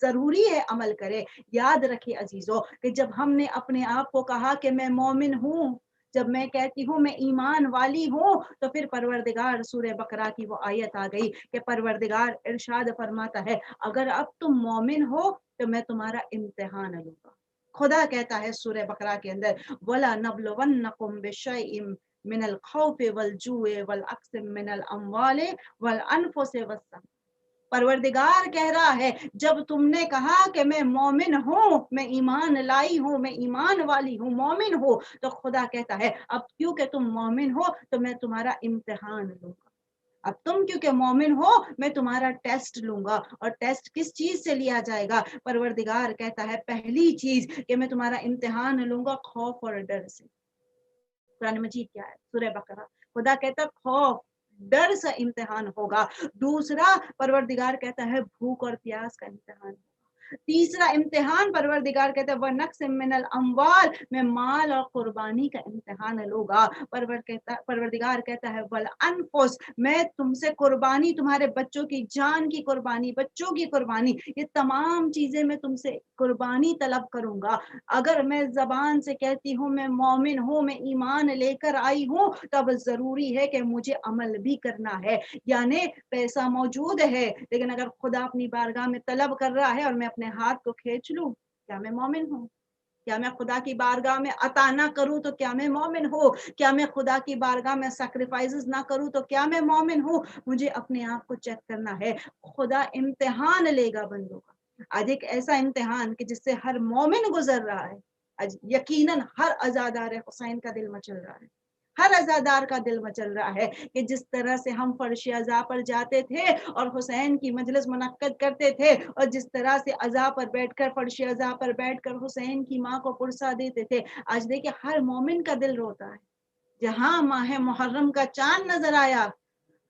ضروری ہے عمل کرے. یاد رکھیے عزیزو کہ جب ہم نے اپنے آپ کو کہا کہ میں مومن ہوں، جب میں کہتی ہوں میں ایمان والی ہوں، تو پھر پروردگار سورہ بقرہ کی وہ آیت آ گئی کہ پروردگار ارشاد فرماتا ہے اگر اب تم مومن ہو تو میں تمہارا امتحان لوں گا. خدا کہتا ہے سورہ بقرہ کے اندر وَلَا نَبْلُوَنَّكُمْ بِشَيْءٍ مِّنَ الْخَوْفِ وَالْجُوعِ وَالْعَطْشِ مِّنَ الْأَمْوَالِ وَالْأَنفُسِ وَالثَّمَرَاتِ. پروردگار کہہ رہا ہے جب تم نے کہا کہ میں مومن ہوں، میں ایمان لائی ہوں، میں ایمان والی ہوں، مومن ہوں، تو خدا کہتا ہے اب کیونکہ تم مومن ہو تو میں تمہارا امتحان لوں گا. اب تم کیونکہ مومن ہو میں تمہارا ٹیسٹ لوں گا. اور ٹیسٹ کس چیز سے لیا جائے گا؟ پروردگار کہتا ہے پہلی چیز کہ میں تمہارا امتحان لوں گا خوف اور ڈر سے. قرآن مجید کیا ہے؟ سورہ بقرہ. خدا کہتا ہے خوف ڈر سے امتحان ہوگا. دوسرا پروردگار کہتا ہے بھوک اور پیاس کا امتحان. تیسرا امتحان پروردگار کہتا ہے وَنَقْصٍ مِّنَ الْأَمْوَالِ، میں مال اور قربانی کا امتحان لوں گا. پروردگار کہتا ہے وَالْأَنفُسِ، میں تم سے قربانی، تمہارے بچوں کی جان کی قربانی، بچوں کی قربانی، یہ تمام چیزیں میں تم سے قربانی طلب کروں گا. اگر میں زبان سے کہتی ہوں میں مومن ہوں، میں ایمان لے کر آئی ہوں، تب ضروری ہے کہ مجھے عمل بھی کرنا ہے. یعنی پیسہ موجود ہے لیکن اگر خدا اپنی بارگاہ میں طلب کر رہا ہے اور میں اپنے ہاتھ کو کھینچ لوں، کیا میں مومن ہوں؟ کیا میں خدا کی بارگاہ میں عطا نہ کروں تو کیا میں مومن ہوں؟ کیا میں خدا کی بارگاہ میں سیکریفائسز نہ کروں تو کیا میں مومن ہوں؟ مجھے اپنے آپ کو چیک کرنا ہے. خدا امتحان لے گا بندوں کا. آج ایک ایسا امتحان کہ جس سے ہر مومن گزر رہا ہے. آج یقیناً ہر عزادار حسین کا دل مچل رہا ہے. ہر عزادار کا دل مچل رہا ہے کہ جس طرح سے ہم فرش عزا پر جاتے تھے اور حسین کی مجلس منعقد کرتے تھے، اور جس طرح سے عزا پر بیٹھ کر فرش عزا پر بیٹھ کر حسین کی ماں کو پرسا دیتے تھے، آج دیکھیں ہر مومن کا دل روتا ہے۔ جہاں ماہ محرم کا چاند نظر آیا،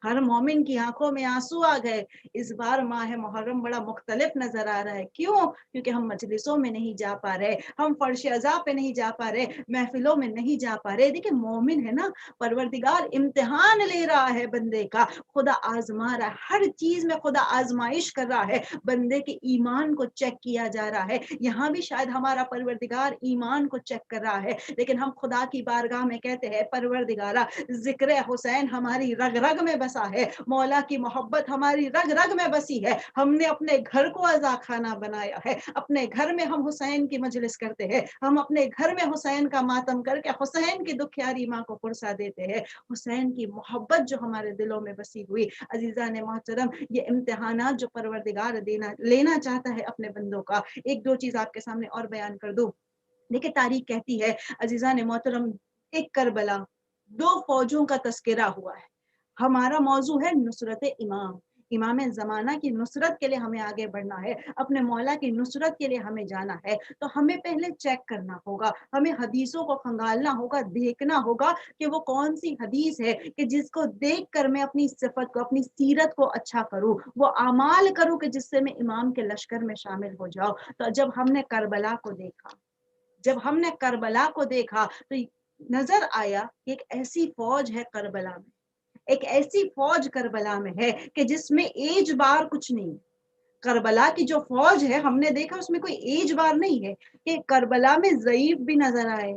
ہر مومن کی آنکھوں میں آنسو آ گئے۔ اس بار ماہ محرم بڑا مختلف نظر آ رہا ہے، کیوں؟ کیونکہ ہم مجلسوں میں نہیں جا پا رہے، ہم فرش عزا پہ نہیں جا پا رہے، محفلوں میں نہیں جا پا رہے۔ دیکھیں مومن ہے نا، پروردگار امتحان لے رہا ہے بندے کا، خدا آزما رہا ہے، ہر چیز میں خدا آزمائش کر رہا ہے، بندے کے ایمان کو چیک کیا جا رہا ہے۔ یہاں بھی شاید ہمارا پروردگار ایمان کو چیک کر رہا ہے، لیکن ہم خدا کی بارگاہ میں کہتے ہیں پروردگارہ ذکر حسین ہماری رگ رگ میں بسا ہے، مولا کی محبت ہماری رگ رگ میں بسی ہے، ہم نے اپنے گھر کو عزا خانہ بنایا ہے، اپنے گھر میں ہم حسین کی مجلس کرتے ہیں، ہم اپنے گھر میں حسین کا ماتم کر کے حسین کی دکھیاری ماں کو پرسا دیتے ہیں۔ حسین کی محبت جو ہمارے دلوں میں بسی ہوئی، عزیزان محترم، یہ امتحانات جو پروردگار لینا چاہتا ہے اپنے بندوں کا، ایک دو چیز آپ کے سامنے اور بیان کر دوں۔ دیکھیں تاریخ کہتی ہے عزیزان محترم، ایک کربلا، دو فوجوں کا تذکرہ ہوا ہے۔ ہمارا موضوع ہے نصرت امام، امام زمانہ کی نصرت کے لیے ہمیں آگے بڑھنا ہے، اپنے مولا کی نصرت کے لیے ہمیں جانا ہے، تو ہمیں پہلے چیک کرنا ہوگا، ہمیں حدیثوں کو کھنگالنا ہوگا، دیکھنا ہوگا کہ وہ کون سی حدیث ہے کہ جس کو دیکھ کر میں اپنی صفت کو، اپنی سیرت کو اچھا کروں، وہ اعمال کروں کہ جس سے میں امام کے لشکر میں شامل ہو جاؤں۔ تو جب ہم نے کربلا کو دیکھا، جب ہم نے کربلا کو دیکھا تو نظر آیا کہ ایک ایسی فوج ہے کربلا میں، ایک ایسی فوج کربلا میں ہے کہ جس میں ایج بار کچھ نہیں۔ کربلا کی جو فوج ہے ہم نے دیکھا اس میں کوئی ایج بار نہیں ہے، کہ کربلا میں ضعیف بھی نظر آئے،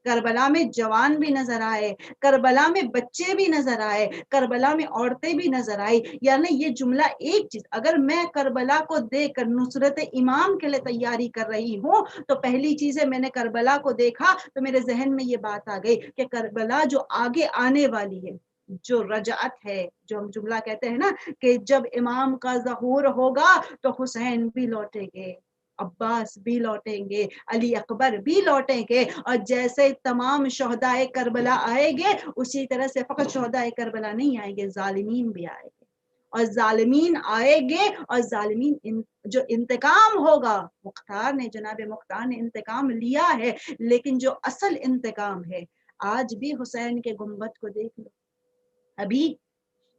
کربلا میں جوان بھی نظر آئے، کربلا میں بچے بھی نظر آئے، کربلا میں عورتیں بھی نظر آئی۔ یعنی یہ جملہ ایک چیز، اگر میں کربلا کو دیکھ کر نصرت امام کے لیے تیاری کر رہی ہوں تو پہلی چیز ہے میں نے کربلا کو دیکھا تو میرے ذہن میں یہ بات آ گئی کہ کربلا جو آگے آنے والی ہے، جو رجعت ہے، جو ہم جملہ کہتے ہیں نا کہ جب امام کا ظہور ہوگا تو حسین بھی لوٹیں گے، عباس بھی لوٹیں گے، علی اکبر بھی لوٹیں گے، اور جیسے تمام شہدائے کربلا آئیں گے اسی طرح سے فقط شہدائے کربلا نہیں آئیں گے، ظالمین بھی آئیں گے، اور ظالمین آئیں گے، اور ظالمین جو انتقام ہوگا، مختار نے، جناب مختار نے انتقام لیا ہے، لیکن جو اصل انتقام ہے، آج بھی حسین کے گنبد کو دیکھ لو، ابھی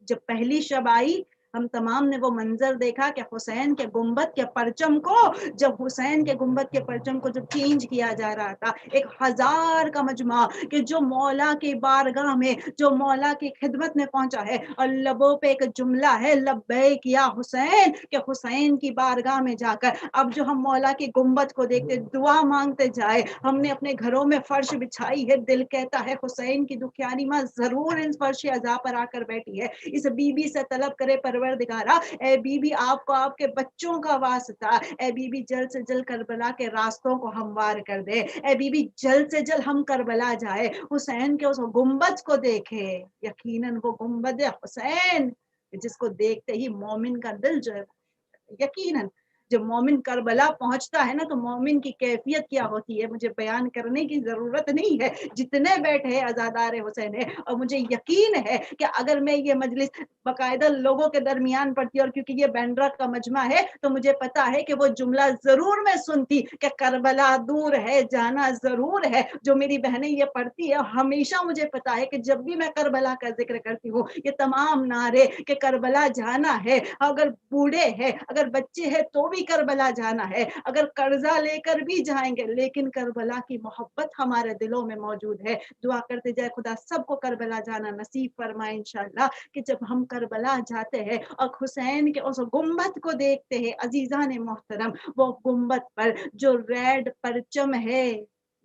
جب پہلی شب آئی ہم تمام نے وہ منظر دیکھا کہ حسین کے گنبد کے پرچم کو، جب حسین کے گنبد کے پرچم کو جب چینج کیا جا رہا تھا، ایک ہزار کا مجمع کہ جو مولا کی بارگاہ میں، جو مولا کی خدمت میں پہنچا ہے، اور لبوں پہ ایک جملہ ہے لبیک یا حسین، کہ حسین کی بارگاہ میں جا کر اب جو ہم مولا کی گنبد کو دیکھتے دعا مانگتے جائے، ہم نے اپنے گھروں میں فرش بچھائی ہے، دل کہتا ہے حسین کی دکھیاری ماں ضرور ان فرش عزا پر آ کر بیٹھی ہے، اس بی بی سے طلب کرے پروردگارہ، اے بی بی آپ کو آپ کے بچوں کا واسطہ، اے بی بی جلد سے جلد کربلا کے راستوں کو ہموار کر دے، اے بی بی جلد سے جلد ہم کربلا جائے، حسین کے اس گنبد کو دیکھے، یقیناً وہ گنبد حسین جس کو دیکھتے ہی مومن کا دل جو ہے، یقیناً جب مومن کربلا پہنچتا ہے نا تو مومن کی کیفیت کیا ہوتی ہے مجھے بیان کرنے کی ضرورت نہیں ہے، جتنے بیٹھے عزادار حسین ہے، اور مجھے یقین ہے کہ اگر میں یہ مجلس باقاعدہ لوگوں کے درمیان پڑھتی اور کیونکہ یہ بینڈرا کا مجمع ہے تو مجھے پتا ہے کہ وہ جملہ ضرور میں سنتی کہ کربلا دور ہے جانا ضرور ہے، جو میری بہنیں یہ پڑھتی ہے ہمیشہ مجھے پتا ہے کہ جب بھی میں کربلا کا ذکر کرتی ہوں یہ تمام نعرے کہ کربلا جانا ہے، اگر بوڑھے ہیں، اگر بچے ہیں تو بھی کربلا جانا ہے، اگر قرضہ لے کر بھی جائیں گے لیکن کربلا کی محبت ہمارے دلوں میں موجود ہے۔ دعا کرتے جائے خدا سب کو کربلا جانا نصیب فرمائے انشاءاللہ، کہ جب ہم کربلا جاتے ہیں اور حسین کے اس گنبد کو دیکھتے ہیں عزیزان محترم، وہ گنبد پر جو ریڈ پرچم ہے،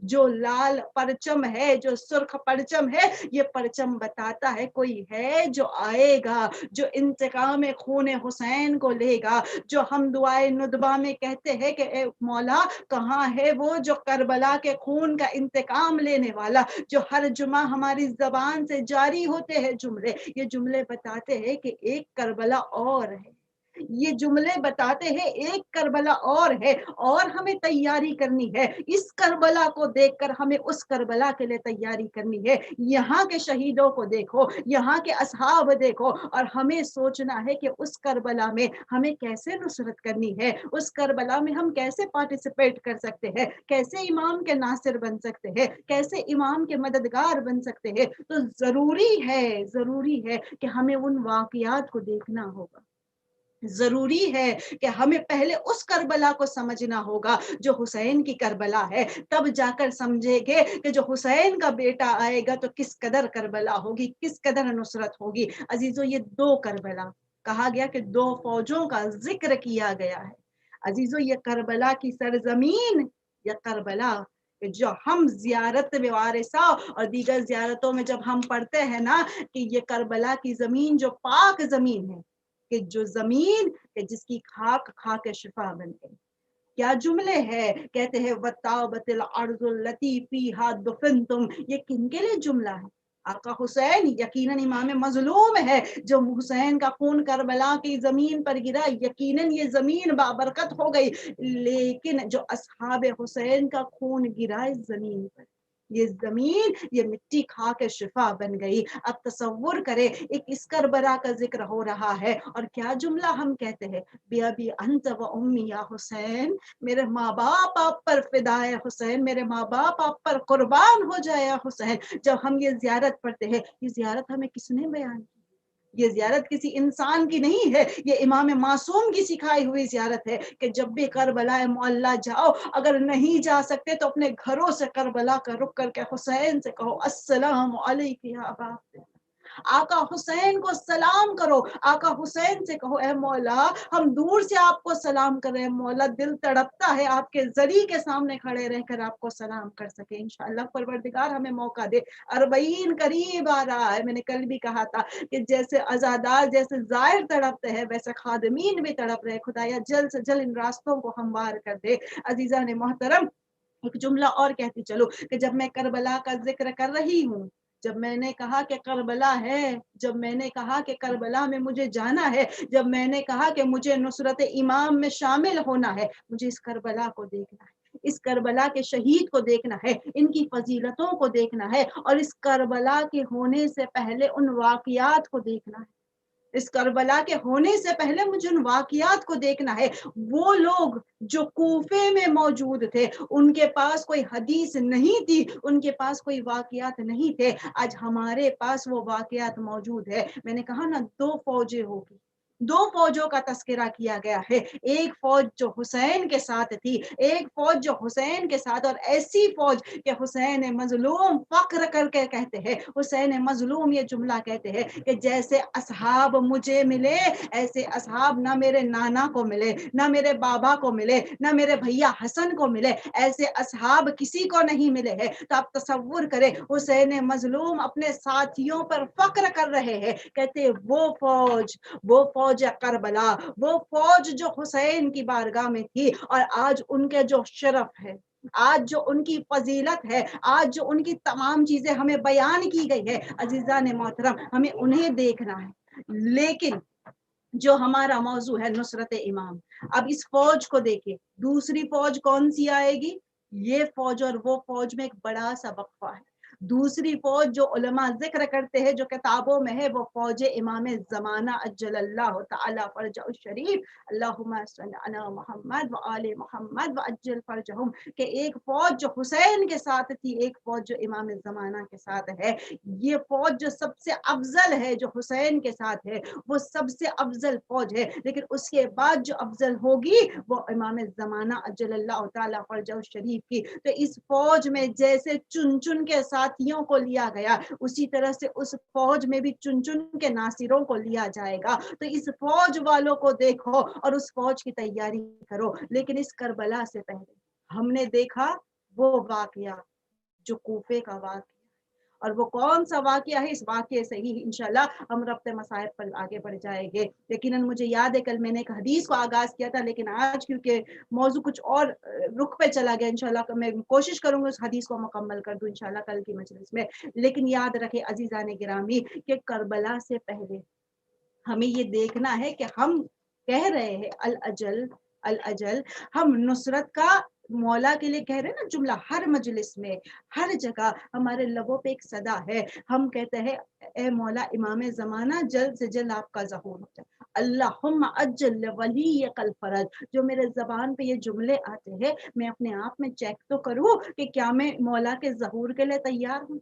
جو لال پرچم ہے، جو سرخ پرچم ہے، یہ پرچم بتاتا ہے کوئی ہے جو آئے گا، جو انتقام خون حسین کو لے گا، جو ہم دعائے ندبہ میں کہتے ہیں کہ اے مولا کہاں ہے وہ جو کربلا کے خون کا انتقام لینے والا، جو ہر جمعہ ہماری زبان سے جاری ہوتے ہیں جملے، یہ جملے بتاتے ہیں کہ ایک کربلا اور ہے، یہ جملے بتاتے ہیں ایک کربلا اور ہے اور ہمیں تیاری کرنی ہے، اس کربلا کو دیکھ کر ہمیں اس کربلا کے لیے تیاری کرنی ہے۔ یہاں کے شہیدوں کو دیکھو، یہاں کے اصحاب دیکھو، اور ہمیں سوچنا ہے کہ اس کربلا میں ہمیں کیسے نصرت کرنی ہے، اس کربلا میں ہم کیسے پارٹیسپیٹ کر سکتے ہیں، کیسے امام کے ناصر بن سکتے ہیں، کیسے امام کے مددگار بن سکتے ہیں۔ تو ضروری ہے کہ ہمیں ان واقعات کو دیکھنا ہوگا، ضروری ہے کہ ہمیں پہلے اس کربلا کو سمجھنا ہوگا جو حسین کی کربلا ہے، تب جا کر سمجھے گے کہ جو حسین کا بیٹا آئے گا تو کس قدر کربلا ہوگی، کس قدر نصرت ہوگی۔ عزیزو، یہ دو کربلا کہا گیا کہ دو فوجوں کا ذکر کیا گیا ہے۔ عزیزو، یہ کربلا کی سرزمین، یہ کربلا جو ہم زیارت میں وارثہ اور دیگر زیارتوں میں جب ہم پڑھتے ہیں نا کہ یہ کربلا کی زمین جو پاک زمین ہے، کہ جو زمین کہ جس کی خاک کھا کے شفا بن گئی۔ کیا جملے ہیں، کہتے ہیں وَتَابَتِ الْأَرْضُ الَّتِي فِيهَا دُفِنْتُمْ، یہ کن کے لیے جملہ ہے؟ آقا حسین یقیناً امام مظلوم ہے، جو حسین کا خون کربلا کی زمین پر گرا، یقیناً یہ زمین بابرکت ہو گئی، لیکن جو اصحاب حسین کا خون گرا اس زمین پر، یہ زمین یہ مٹی کھا کے شفا بن گئی۔ اب تصور کرے ایک اس کربلا کا ذکر ہو رہا ہے اور کیا جملہ ہم کہتے ہیں، بِأَبِي أَنْتَ وَأُمِّي یا حسین، میرے ماں باپ آپ پر فدا ہے حسین، میرے ماں باپ آپ پر قربان ہو جائے حسین۔ جب ہم یہ زیارت پڑھتے ہیں، یہ زیارت ہمیں کس نے بیان کی؟ یہ زیارت کسی انسان کی نہیں ہے، یہ امام معصوم کی سکھائی ہوئی زیارت ہے کہ جب بھی کربلا معلیٰ جاؤ، اگر نہیں جا سکتے تو اپنے گھروں سے کربلا کا رخ کر کے حسین سے کہو السلام علیکم یا ابا عبداللہ، آقا حسین کو سلام کرو، آقا حسین سے کہو اے مولا ہم دور سے آپ کو سلام کر رہے ہیں، مولا دل تڑپتا ہے آپ کے ذری کے سامنے کھڑے رہ کر آپ کو سلام کر سکے۔ انشاءاللہ پروردگار ہمیں موقع دے۔ 40 قریب آ رہا ہے، میں نے کل بھی کہا تھا کہ جیسے عزادار جیسے زائر تڑپتے ہیں ویسے خادمین بھی تڑپ رہے، خدایا جلد سے جلد ان راستوں کو ہموار کر دے۔ عزیزان محترم، ایک جملہ اور کہتی چلو کہ جب میں کربلا کا ذکر کر رہی ہوں، جب میں نے کہا کہ کربلا ہے، جب میں نے کہا کہ کربلا میں مجھے جانا ہے، جب میں نے کہا کہ مجھے نصرت امام میں شامل ہونا ہے، مجھے اس کربلا کو دیکھنا ہے، اس کربلا کے شہید کو دیکھنا ہے، ان کی فضیلتوں کو دیکھنا ہے، اور اس کربلا کے ہونے سے پہلے ان واقعات کو دیکھنا ہے۔ اس کربلا کے ہونے سے پہلے مجھے ان واقعات کو دیکھنا ہے۔ وہ لوگ جو کوفے میں موجود تھے، ان کے پاس کوئی حدیث نہیں تھی، ان کے پاس کوئی واقعات نہیں تھے، آج ہمارے پاس وہ واقعات موجود ہے۔ میں نے کہا نا 2 فوجیں ہوگی، 2 فوجوں کا تذکرہ کیا گیا ہے، ایک فوج جو حسین کے ساتھ تھی، ایک فوج جو حسین کے ساتھ، اور ایسی فوج کہ حسین مظلوم فخر کر کے کہتے ہیں، حسین مظلوم یہ جملہ کہتے ہیں کہ جیسے اصحاب مجھے ملے ایسے اصحاب نہ میرے نانا کو ملے، نہ میرے بابا کو ملے، نہ میرے بھیا حسن کو ملے، ایسے اصحاب کسی کو نہیں ملے ہیں۔ تو آپ تصور کریں حسین مظلوم اپنے ساتھیوں پر فخر کر رہے ہیں، کہتے وہ فوج کربلا، وہ فوج جو حسین کی بارگاہ میں تھی، اور آج ان کے جو شرف ہے، آج جو ان کی فضیلت ہے، آج جو ان کی تمام چیزیں ہمیں بیان کی گئی ہے، عزیزان محترم ہمیں انہیں دیکھنا ہے۔ لیکن جو ہمارا موضوع ہے نصرت امام، اب اس فوج کو دیکھیں، دوسری فوج کون سی آئے گی؟ یہ فوج اور وہ فوج میں ایک بڑا سا وقفہ ہے۔ دوسری فوج جو علماء ذکر کرتے ہیں، جو کتابوں میں ہے، وہ فوج امام زمانہ اجل اللہ تعالی فرجہ الشریف، اللہم صل علی محمد و آل محمد و اجل فرجہم، کہ ایک فوج جو حسین کے ساتھ تھی، ایک فوج جو امام زمانہ کے ساتھ ہے۔ یہ فوج جو سب سے افضل ہے، جو حسین کے ساتھ ہے، وہ سب سے افضل فوج ہے، لیکن اس کے بعد جو افضل ہوگی وہ امام زمانہ اجل اللہ تعالی فرجہ الشریف کی۔ تو اس فوج میں جیسے چن چن کے ساتھیوں کو لیا گیا، اسی طرح سے اس فوج میں بھی چن چن کے ناصروں کو لیا جائے گا۔ تو اس فوج والوں کو دیکھو اور اس فوج کی تیاری کرو۔ لیکن اس کربلا سے پہلے ہم نے دیکھا وہ واقعہ جو کوفے کا واقعہ، اور وہ کون سا واقعہ ہے، اس واقعے سے ہی انشاءاللہ ہم ربط مسائب پر آگے بڑھ جائیں گے۔ یقیناً مجھے یاد ہے کل میں نے ایک حدیث کو آغاز کیا تھا، لیکن آج کیونکہ موضوع کچھ اور رخ پہ چلا گیا، انشاءاللہ میں کوشش کروں گی اس حدیث کو مکمل کر دوں انشاءاللہ کل کی مجلس میں۔ لیکن یاد رکھے عزیزان گرامی کہ کربلا سے پہلے ہمیں یہ دیکھنا ہے کہ ہم کہہ رہے ہیں الاجل الاجل، ہم نصرت کا مولا کے لیے کہہ رہے ہیں نا جملہ، ہر مجلس میں ہر جگہ ہمارے لبوں پہ ایک صدا ہے، ہم کہتے ہیں اے مولا امام زمانہ جلد سے جلد آپ کا ظہور ہو جائے، اللہم اجل ولیک الفرج۔ جو میرے زبان پہ یہ جملے آتے ہیں میں اپنے آپ میں چیک تو کروں کہ کیا میں مولا کے ظہور کے لیے تیار ہوں،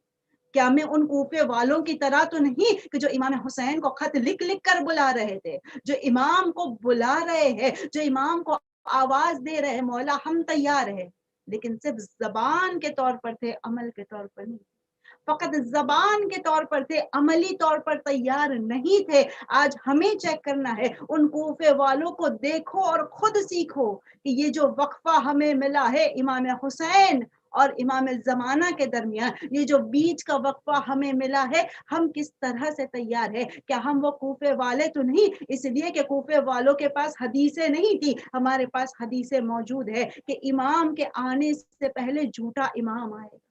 کیا میں ان کوفے والوں کی طرح تو نہیں کہ جو امام حسین کو خط لکھ لکھ کر بلا رہے تھے، جو امام کو بلا رہے ہیں، جو امام کو آواز دے رہے ہیں مولا ہم تیار ہیں، لیکن صرف زبان کے طور پر تھے، عمل کے طور پر نہیں، فقط زبان کے طور پر تھے، عملی طور پر تیار نہیں تھے۔ آج ہمیں چیک کرنا ہے، ان کوفے والوں کو دیکھو اور خود سیکھو کہ یہ جو وقفہ ہمیں ملا ہے امام حسین اور امام زمانہ کے درمیان، یہ جو بیچ کا وقفہ ہمیں ملا ہے، ہم کس طرح سے تیار ہے؟ کیا ہم وہ کوفے والے تو نہیں؟ اس لیے کہ کوفے والوں کے پاس حدیثیں نہیں تھی، ہمارے پاس حدیثیں موجود ہے کہ امام کے آنے سے پہلے جھوٹا امام آئے گا،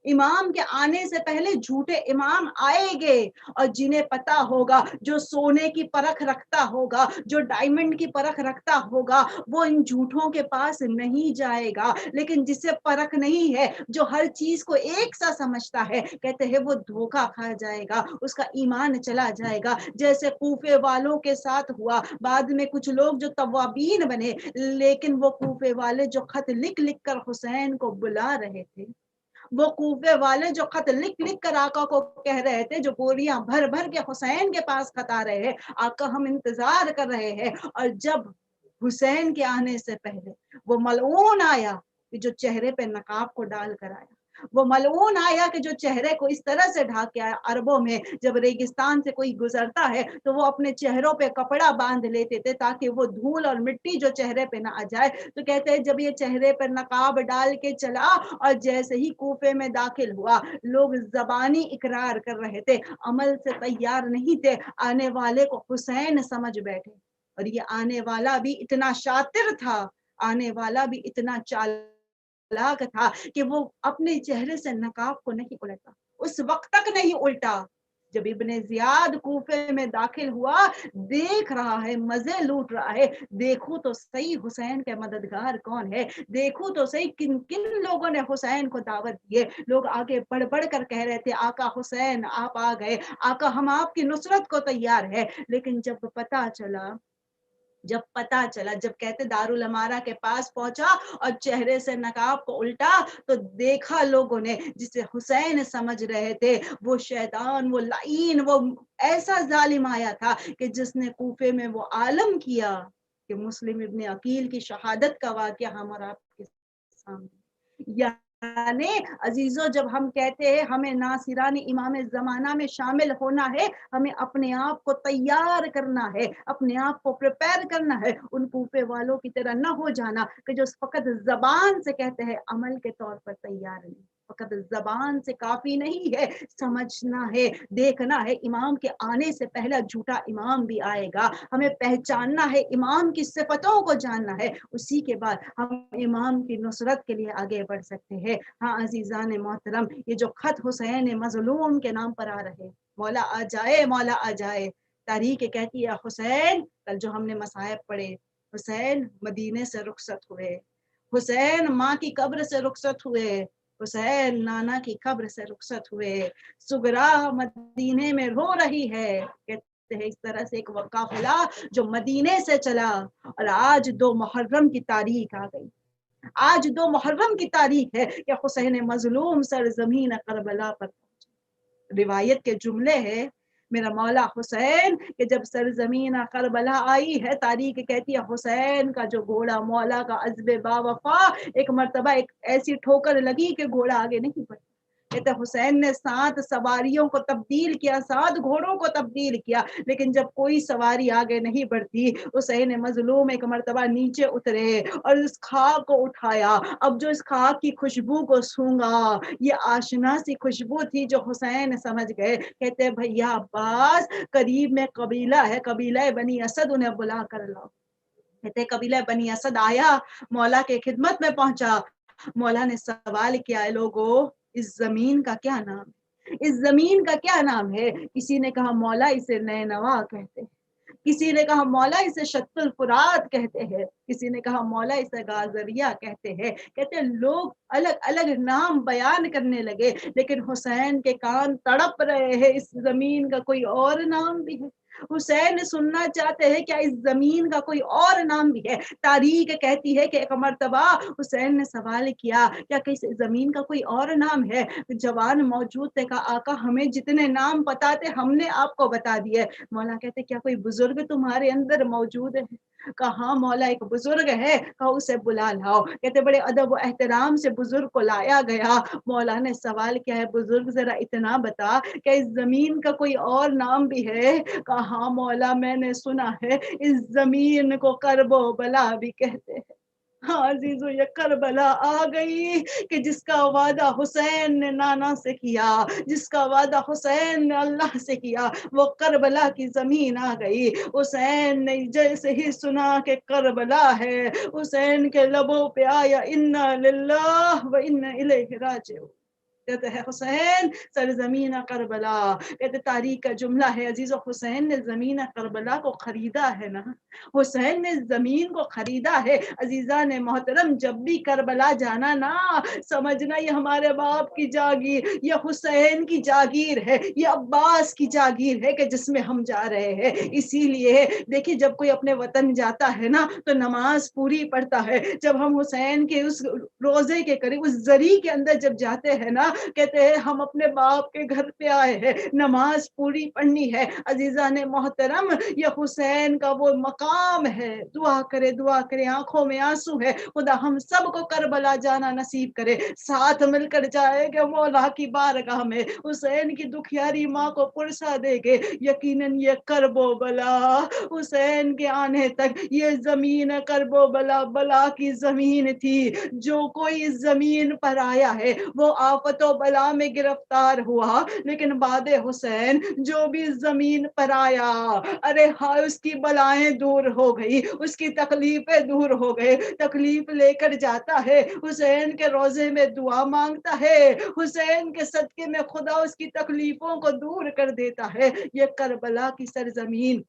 امام کے آنے سے پہلے جھوٹے امام آئیں گے، اور جنہیں پتا ہوگا، جو سونے کی پرکھ رکھتا ہوگا، جو ڈائمنڈ کی پرکھ رکھتا ہوگا، وہ ان جھوٹوں کے پاس نہیں جائے گا، لیکن جسے پرکھ نہیں ہے، جو ہر چیز کو ایک سا سمجھتا ہے، کہتے ہیں وہ دھوکا کھا جائے گا، اس کا ایمان چلا جائے گا، جیسے کوفے والوں کے ساتھ ہوا۔ بعد میں کچھ لوگ جو توابین بنے، لیکن وہ کوفے والے جو خط لکھ لکھ کر حسین کو بلا رہے تھے، وہ کوفے والے جو خط لکھ لکھ کر آقا کو کہہ رہے تھے، جو بوریاں بھر بھر کے حسین کے پاس خط آ رہے ہیں، آقا ہم انتظار کر رہے ہیں، اور جب حسین کے آنے سے پہلے وہ ملعون آیا کہ جو چہرے پہ نقاب کو ڈال کر آیا، وہ ملعون آیا کہ جو چہرے کو اس طرح سے ڈھانک کے آیا۔ عربوں میں جب ریگستان سے کوئی گزرتا ہے تو وہ اپنے چہروں پہ کپڑا باندھ لیتے تھے تاکہ وہ دھول اور مٹی جو چہرے پہ نہ آ جائے، تو کہتے ہیں جب یہ چہرے پر نقاب ڈال کے چلا اور جیسے ہی کوفے میں داخل ہوا، لوگ زبانی اقرار کر رہے تھے، عمل سے تیار نہیں تھے، آنے والے کو حسین سمجھ بیٹھے، اور یہ آنے والا بھی اتنا شاطر تھا، آنے والا بھی اتنا چالاک تھا کہ وہ اپنے چہرے سے نقاب کو نہیں الٹا، اس وقت تک نہیں الٹا جب ابن زیاد کوفے میں داخل ہوا، دیکھ رہا ہے، مزے لوٹ رہا ہے، دیکھو تو صحیح حسین کے مددگار کون ہے، دیکھو تو صحیح کن کن لوگوں نے حسین کو دعوت دیے۔ لوگ آگے بڑھ بڑھ کر کہہ رہے تھے آقا حسین آپ آ گئے، آقا ہم آپ کی نصرت کو تیار ہے، لیکن جب پتا چلا، جب کہتے دارالامارہ کے پاس پہنچا اور چہرے سے نقاب کو الٹا، تو دیکھا لوگوں نے جسے حسین سمجھ رہے تھے، وہ شیطان، وہ لعین، وہ ایسا ظالم آیا تھا کہ جس نے کوفے میں وہ عالم کیا کہ مسلم ابن عقیل کی شہادت کا واقعہ ہم اور آپ کے سامنے۔ یعنی عزیزو، جب ہم کہتے ہیں ہمیں ناصران امام زمانہ میں شامل ہونا ہے، ہمیں اپنے آپ کو تیار کرنا ہے، اپنے آپ کو پریپئر کرنا ہے، ان کوفے والوں کی طرح نہ ہو جانا کہ جو فقط زبان سے کہتے ہیں عمل کے طور پر تیار نہیں۔ فقط زبان سے کافی نہیں ہے، سمجھنا ہے، دیکھنا ہے، امام کے آنے سے پہلا جھوٹا امام بھی آئے گا، ہمیں پہچاننا ہے، امام کی صفتوں کو جاننا ہے، اسی کے بعد ہم امام کی نصرت کے لیے آگے بڑھ سکتے ہیں۔ ہاں عزیزان محترم، یہ جو خط حسین مظلوم کے نام پر آ رہے، مولا آ جائے، مولا آ جائے، تاریخ کہتی ہے حسین، کل جو ہم نے مصائب پڑھے، حسین مدینے سے رخصت ہوئے، حسین ماں کی قبر سے رخصت ہوئے، حسین نانا کی قبر سے رخصت ہوئے، سغرا مدینے میں رو رہی ہے، کہتے ہیں اس طرح سے ایک قافلہ جو مدینے سے چلا، اور آج 2 محرم کی تاریخ آ گئی، آج 2 محرم کی تاریخ ہے کہ حسین مظلوم سرزمین کربلا پر پہنچا۔ روایت کے جملے ہیں میرا مولا حسین کہ جب سرزمین کربلا آئی ہے، تاریخ کہتی ہے حسین کا جو گھوڑا مولا کا عزب با وفا، ایک مرتبہ ایک ایسی ٹھوکر لگی کہ گھوڑا آگے نہیں بڑھا، کہتے حسین نے 7 سواریوں کو تبدیل کیا، 7 گھوڑوں کو تبدیل کیا، لیکن جب کوئی سواری آگے نہیں بڑھتی، حسین مظلوم ایک مرتبہ نیچے اترے اور اس خاک کو اٹھایا۔ اب جو اس خاک کی خوشبو کو سونگا، یہ آشنا سی خوشبو تھی جو حسین سمجھ گئے، کہتے بھیا عباس قریب میں قبیلہ ہے، قبیلہ بنی اسد، انہیں بلا کر لاؤ۔ کہتے قبیلہ بنی اسد آیا، مولا کے خدمت میں پہنچا، مولا نے سوال کیا ہے لوگوں اس زمین کا کیا نام ہے، اس زمین کا کیا نام ہے؟ کسی نے کہا مولا اسے نینوا کہتے ہیں، کسی نے کہا مولا اسے شط الفرات کہتے ہیں، کسی نے کہا مولا اسے گازریا کہتے ہیں. کہتے ہیں لوگ الگ الگ نام بیان کرنے لگے، لیکن حسین کے کان تڑپ رہے ہیں اس زمین کا کوئی اور نام بھی ہے. حسین سننا چاہتے ہیں کیا اس زمین کا کوئی اور نام بھی ہے. تاریخ کہتی ہے کہ ایک مرتبہ حسین نے سوال کیا کیا اس زمین کا کوئی اور نام ہے. جوان موجود تھے، کہا آقا ہمیں جتنے نام پتا تھے ہم نے آپ کو بتا دیے. مولا کہتے کیا کوئی بزرگ تمہارے اندر موجود ہے. کہا ہاں مولا ایک بزرگ ہے. کہا اسے بلا لاؤ. کہتے بڑے ادب و احترام سے بزرگ کو لایا گیا. مولا نے سوال کیا ہے بزرگ ذرا اتنا بتا کہ اس زمین کا کوئی اور نام بھی ہے. کہا ہاں مولا میں نے سنا ہے اس زمین کو کرب و بلا بھی کہتے ہیں. ہاں عزیزو یہ کربلا آ گئی کہ جس کا وعدہ حسین نے نانا سے کیا، جس کا وعدہ حسین نے اللہ سے کیا، وہ کربلا کی زمین آ گئی. حسین نے جیسے ہی سنا کہ کربلا ہے، حسین کے لبوں پہ آیا انا للہ و انا الیہ راجعون. کہتے ہیں حسین سرزمین کربلا. کہتے تاریخ کا جملہ ہے عزیزو حسین نے زمین کربلا کو خریدا ہے نا، حسین نے زمین کو خریدا ہے. عزیزان محترم جب بھی کربلا جانا نا سمجھنا یہ ہمارے باپ کی جاگیر، یہ حسین کی جاگیر ہے، یہ عباس کی جاگیر ہے کہ جس میں ہم جا رہے ہیں. اسی لیے دیکھیں جب کوئی اپنے وطن جاتا ہے نا تو نماز پوری پڑھتا ہے. جب ہم حسین کے اس روزے کے قریب اس زری کے اندر جب جاتے ہیں نا کہتے ہیں ہم اپنے باپ کے گھر پہ آئے ہیں، نماز پوری پڑھنی ہے. عزیزان محترم یہ حسین کا وہ مقام ہے. دعا کرے آنکھوں میں آنسو ہے خدا ہم سب کو کربلا جانا نصیب کرے. ساتھ مل کر جائے گا مولا کی بارگاہ میں، حسین کی دکھیاری ماں کو پرسا دے گے. یقیناً یہ کرب و بلا حسین کے آنے تک یہ زمین کرب و بلا بلا کی زمین تھی. جو کوئی اس زمین پر آیا ہے وہ آفت و بلا میں گرفتار ہوا، لیکن بعد حسین جو بھی اس زمین پر آیا ارے ہاں اس کی بلائیں دور ہو گئی، اس کی تکلیفیں دور ہو گئے. تکلیف لے کر جاتا ہے حسین کے روزے میں دعا مانگتا ہے، حسین کے صدقے میں خدا اس کی تکلیفوں کو دور کر دیتا ہے. یہ کربلا کی سرزمین.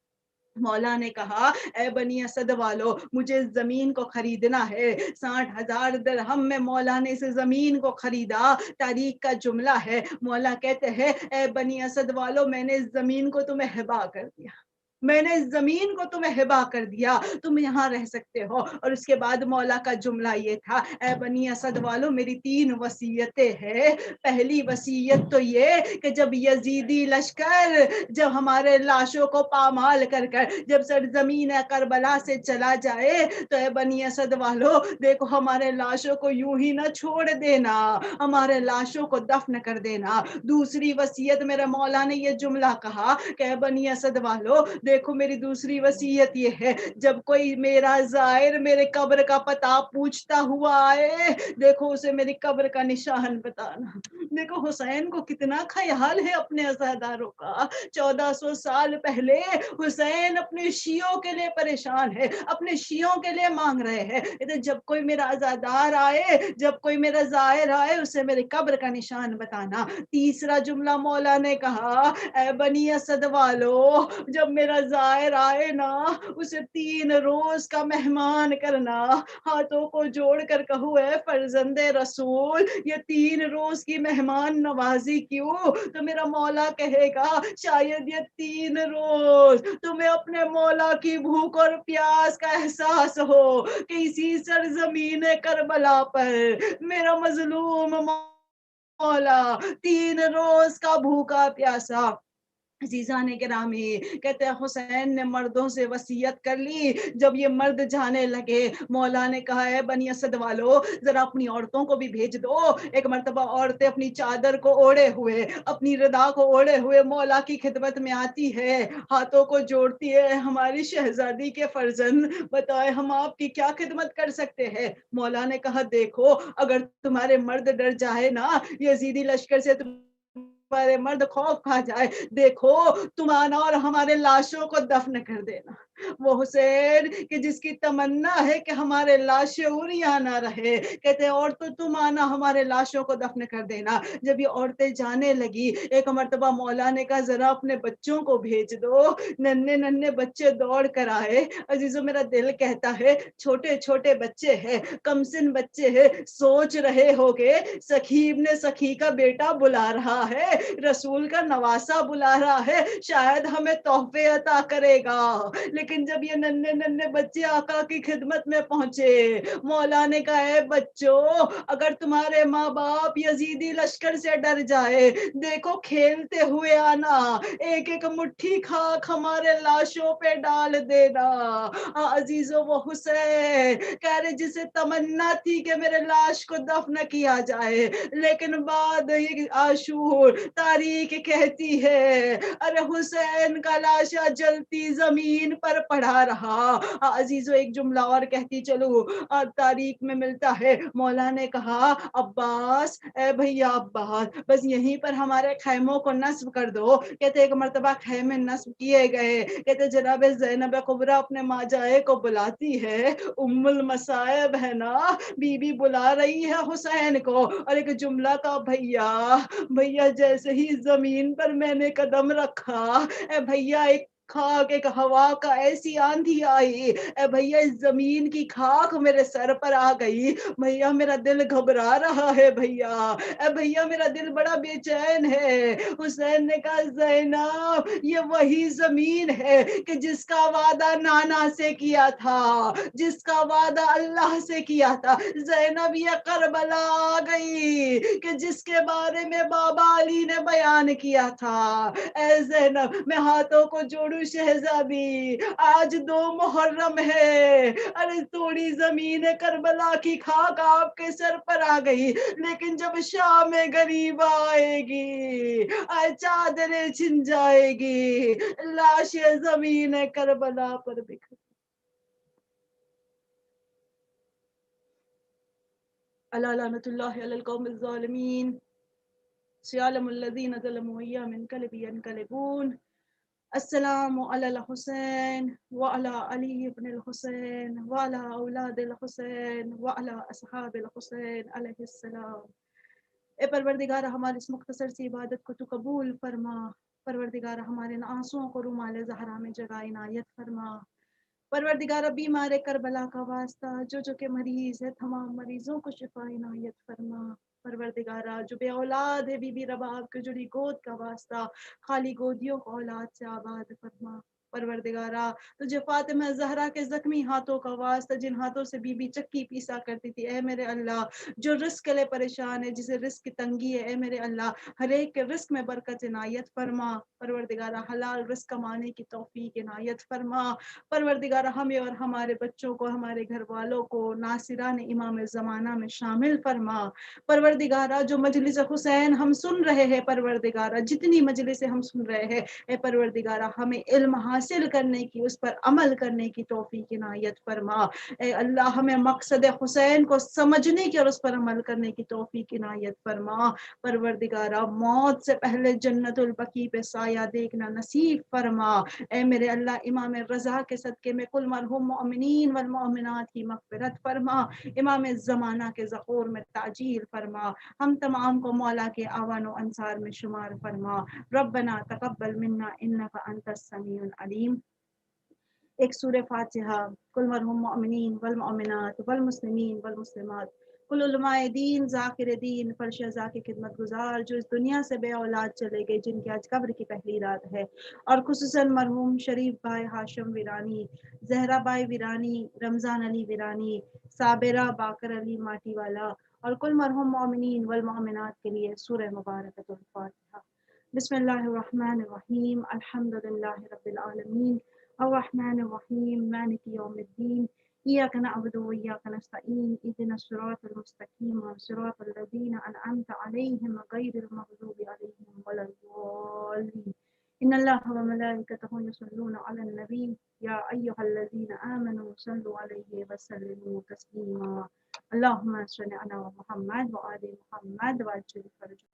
مولا نے کہا اے بنی اسد والو مجھے اس زمین کو خریدنا ہے. 60,000 درہم میں مولا نے اس زمین کو خریدا. تاریخ کا جملہ ہے مولا کہتے ہیں اے بنی اسد والو میں نے اس زمین کو تمہیں ہبا کر دیا، میں نے اس زمین کو تمہیں ہبا کر دیا، تم یہاں رہ سکتے ہو. اور اس کے بعد مولا کا جملہ یہ تھا اے بنی اسد والو میری 3 وصیتیں ہیں. پہلی وصیت تو یہ کہ جب یزیدی لشکر جب ہمارے لاشوں کو پامال کر کر جب سرزمین کربلا سے چلا جائے تو اے بنی اسد والو دیکھو ہمارے لاشوں کو یوں ہی نہ چھوڑ دینا، ہمارے لاشوں کو دفن کر دینا. دوسری وصیت میرے مولا نے یہ جملہ کہا کہ اے بنی اسد والو دیکھو میری دوسری وصیت یہ ہے جب کوئی میرا زائر میرے قبر کا پتہ پوچھتا ہوا آئے دیکھو اسے میری قبر کا نشان بتانا. دیکھو حسین کو کتنا خیال ہے اپنے عزاداروں کا. 1400 سال پہلے حسین اپنے شیعوں کے لیے پریشان ہے، اپنے شیعوں کے لیے مانگ رہے ہیں جب کوئی میرا عزادار آئے، جب کوئی میرا زائر آئے اسے میری قبر کا نشان بتانا. تیسرا جملہ مولا نے کہا اے بنی اسد والو جب میرا زائر آئے نا اسے 3 روز کا مہمان کرنا. ہاتھوں کو جوڑ کر کہو اے فرزند رسول یہ 3 روز کی مہمان نوازی کیوں؟ تو میرا مولا کہے گا شاید یہ 3 روز تمہیں اپنے مولا کی بھوک اور پیاس کا احساس ہو کہ اسی سرزمین کربلا پر میرا مظلوم مولا 3 روز کا بھوکا پیاسا. عزیزان گرامی کہتے ہیں حسین نے مردوں سے وصیت کر لی. جب یہ مرد جانے لگے مولا نے کہا ہے بنی اسد والو ذرا اپنی عورتوں کو بھی بھیج دو. ایک مرتبہ عورتیں اپنی چادر کو اوڑے ہوئے اپنی ردا کو اوڑے ہوئے مولا کی خدمت میں آتی ہے، ہاتھوں کو جوڑتی ہے ہماری شہزادی کے فرزند بتائے ہم آپ کی کیا خدمت کر سکتے ہیں. مولا نے کہا دیکھو اگر تمہارے مرد ڈر جائے نا یزیدی لشکر سے ہمارے مرد خوف کھا جائے دیکھو تم آنا اور ہمارے لاشوں کو دفن کر دینا. وہ حسین کہ جس کی تمنا ہے کہ ہمارے لاشیں یہاں نہ رہے، کہتے ہیں اور تو تم آنا ہمارے لاشوں کو دفن کر دینا۔ جب یہ عورتیں جانے لگی، ایک مرتبہ مولا نے کہا ذرا اپنے بچوں کو بھیج دو، ننھے ننھے بچے دوڑ کر آئے۔ عزیزو میرا دل کہتا ہے چھوٹے چھوٹے بچے ہیں، کم سن بچے ہیں، سوچ رہے ہوگے سخیب نے سخی کا بیٹا بلا رہا ہے، رسول کا نواسا بلا رہا ہے، شاید ہمیں تحفے عطا کرے گا۔ لیکن جب یہ ننھے ننھے بچے آقا کی خدمت میں پہنچے، مولا نے کہا اے بچوں اگر تمہارے ماں باپ یزیدی لشکر سے ڈر جائے، دیکھو کھیلتے ہوئے آنا، ایک ایک مٹھی خاک ہمارے لاشوں پہ ڈال دینا۔ عزیزو وہ حسین کہہ رہے جسے تمنا تھی کہ میرے لاش کو دفن کیا جائے، لیکن بعد عاشور تاریخ کہتی ہے ارے حسین کا لاشا جلتی زمین پر پڑا رہا۔ عزیزو ایک جملہ اور کہتی چلو، تاریخ میں ملتا ہے مولا نے کہا عباس اے بھیا عباس بس یہیں پر ہمارے خیموں کو نصب کر دو۔ کہتے ایک مرتبہ خیمے نصب کیے گئے، کہتے جناب زینب کبریٰ اپنے ماجائے کو بلاتی ہے، ام المصائب ہے نا، بی بی بلا رہی ہے حسین کو، اور ایک جملہ کا بھیا جیسے ہی زمین پر میں نے قدم رکھا، اے بھیا ایک خاک ایک ہوا کا ایسی آندھی آئی، اے بھیا اس زمین کی خاک میرے سر پر آ گئی، بھیا میرا دل گھبرا رہا ہے، بھیا اے بھیا میرا دل بڑا بے چین ہے۔ حسین نے کہا زینب یہ وہی زمین ہے کہ جس کا وعدہ نانا سے کیا تھا، جس کا وعدہ اللہ سے کیا تھا۔ زینب یہ کربلا آ گئی کہ جس کے بارے میں بابا علی نے بیان کیا تھا۔ اے زینب میں ہاتھوں کو جوڑوں شہزادی، آج 2 محرم ہے، ارے تھوڑی زمین کربلا کی خاک آپ کے سر پر آ گئی، لیکن جب شام غریبا آئے گی، چادریں چھن جائے گی، لاشیں زمین کربلا پر بکھر۔ الا لعنت اللہ علی القوم الظالمین، سیعلم الذین ظلموا ایام منقلب ینقلبون۔ السلام علی الحسین وعلی علی ابن الحسین وعلی اولاد الحسین وعلی اصحاب الحسین علیہ السلام۔ اے پروردگار ہماری اس مختصر سی عبادت کو تو قبول فرما، پروردگار ہمارے ان آنسوؤں کو رومال زہرا میں جگہ عنایت فرما، پروردگار بیمار کربلا کا واسطہ جو کہ مریض ہے تمام مریضوں کو شفا عنایت فرما، پروردگارہ جو بے اولاد ہے بی بی رباب کے جڑی گود کا واسطہ خالی گودیوں کو اولاد سے آباد فرما، پروردگارہ تجھے فاطمہ زہرا کے زخمی ہاتھوں کا واسطہ جن ہاتھوں سے بی بی چکی پیسا کرتی تھی، اے میرے اللہ جو رزق کے لیے پریشان ہے، جسے رزق کی تنگی ہے، اے میرے اللہ ہر ایک کے رزق میں برکت عنایت فرما، پروردگارہ حلال رزق کمانے کی توفیق عنایت فرما، پروردگارہ ہمیں اور ہمارے بچوں کو ہمارے گھر والوں کو ناصران امام زمانہ میں شامل فرما، پروردگارہ جو مجلس حسین ہم سن رہے ہیں، پروردگارہ جتنی مجلس ہم سن رہے ہیں، اے پروردگارہ ہمیں علم حاصل کرنے کی، اس پر عمل کرنے کی توفیق عنایت فرما، اے اللہ ہمیں مقصد حسین کو سمجھنے کی اور اس پر عمل کرنے کی توفیق عنایت فرما، پروردگارہ موت سے پہلے جنت البقیع پہ سایہ دیکھنا نصیب فرما، اے میرے اللہ امام رضا کے صدقے میں کل مرحوم مؤمنین والمؤمنات کی مغفرت فرما، امام زمانہ کے ظہور میں تعجیل فرما، ہم تمام کو مولا کے اعوان و انصار میں شمار فرما، ربنا تقبل منا انک انت السمیع العلیم۔ ایک سورہ فاتحہ کل مرحوم مؤمنین والمؤمنات والمسلمین والمسلمات، کل علماء دین ذاکر دین فرشہ کی خدمت گزار جو اس دنیا سے بے اولاد چلے گئے، جن کی آج قبر کی پہلی رات ہے، اور خصوصاً مرحوم شریف بھائی ہاشم ویرانی، زہرا بائی ویرانی، رمضان علی ویرانی، صابرہ باقر علی ماٹی والا، اور کل مرحوم مومنین والمؤمنات کے لیے سورہ مبارکۃ الفاتحہ۔ بسم اللہ الرحمن الرحیم، الحمد للہ رب العالمین، الرحمن الرحیم، مالک یوم الدین، ایاک نعبد و ایاک نستعین، اہدنا الصراط المستقیم، صراط الذین انعمت علیہم غیر المغضوب علیہم ولا الضالین۔ ان اللہ و ملائکتہ یصلون علی النبی یا ایھا الذین آمنوا صلوا علیہ وسلموا تسلیما، اللہم صل علی محمد و آل محمد وعجل فرجہ۔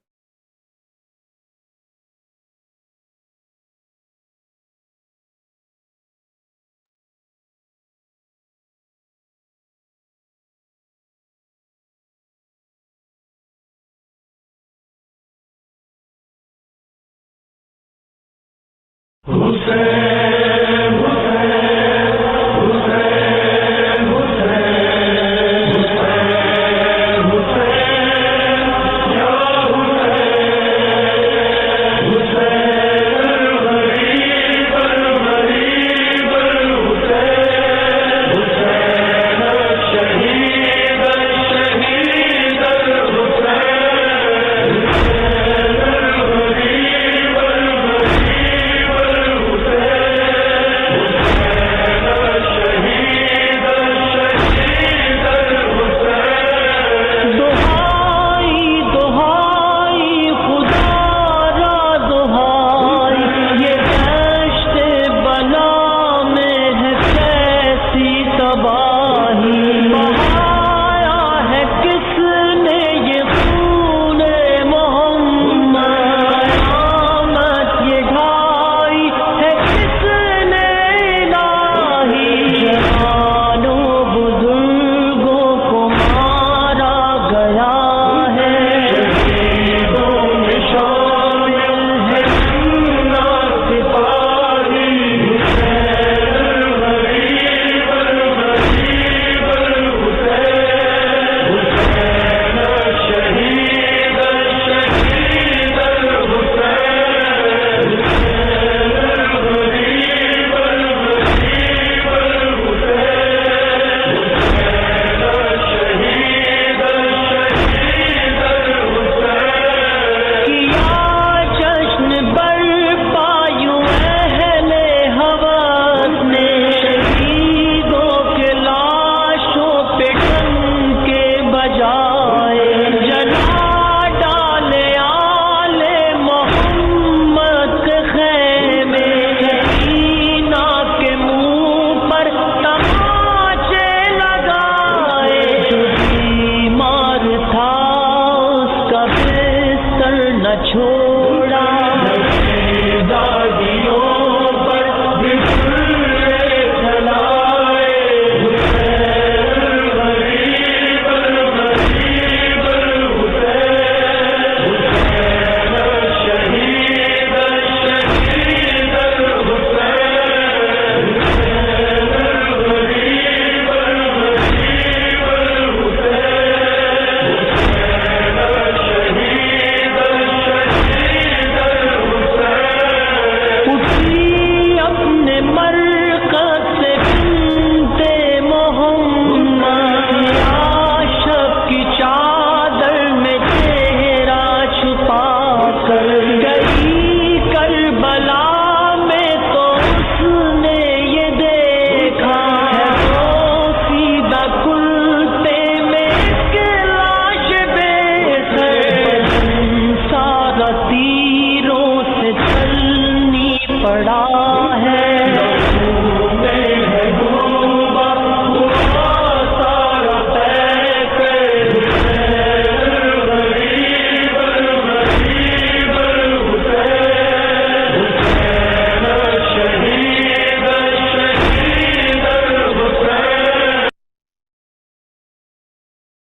حسین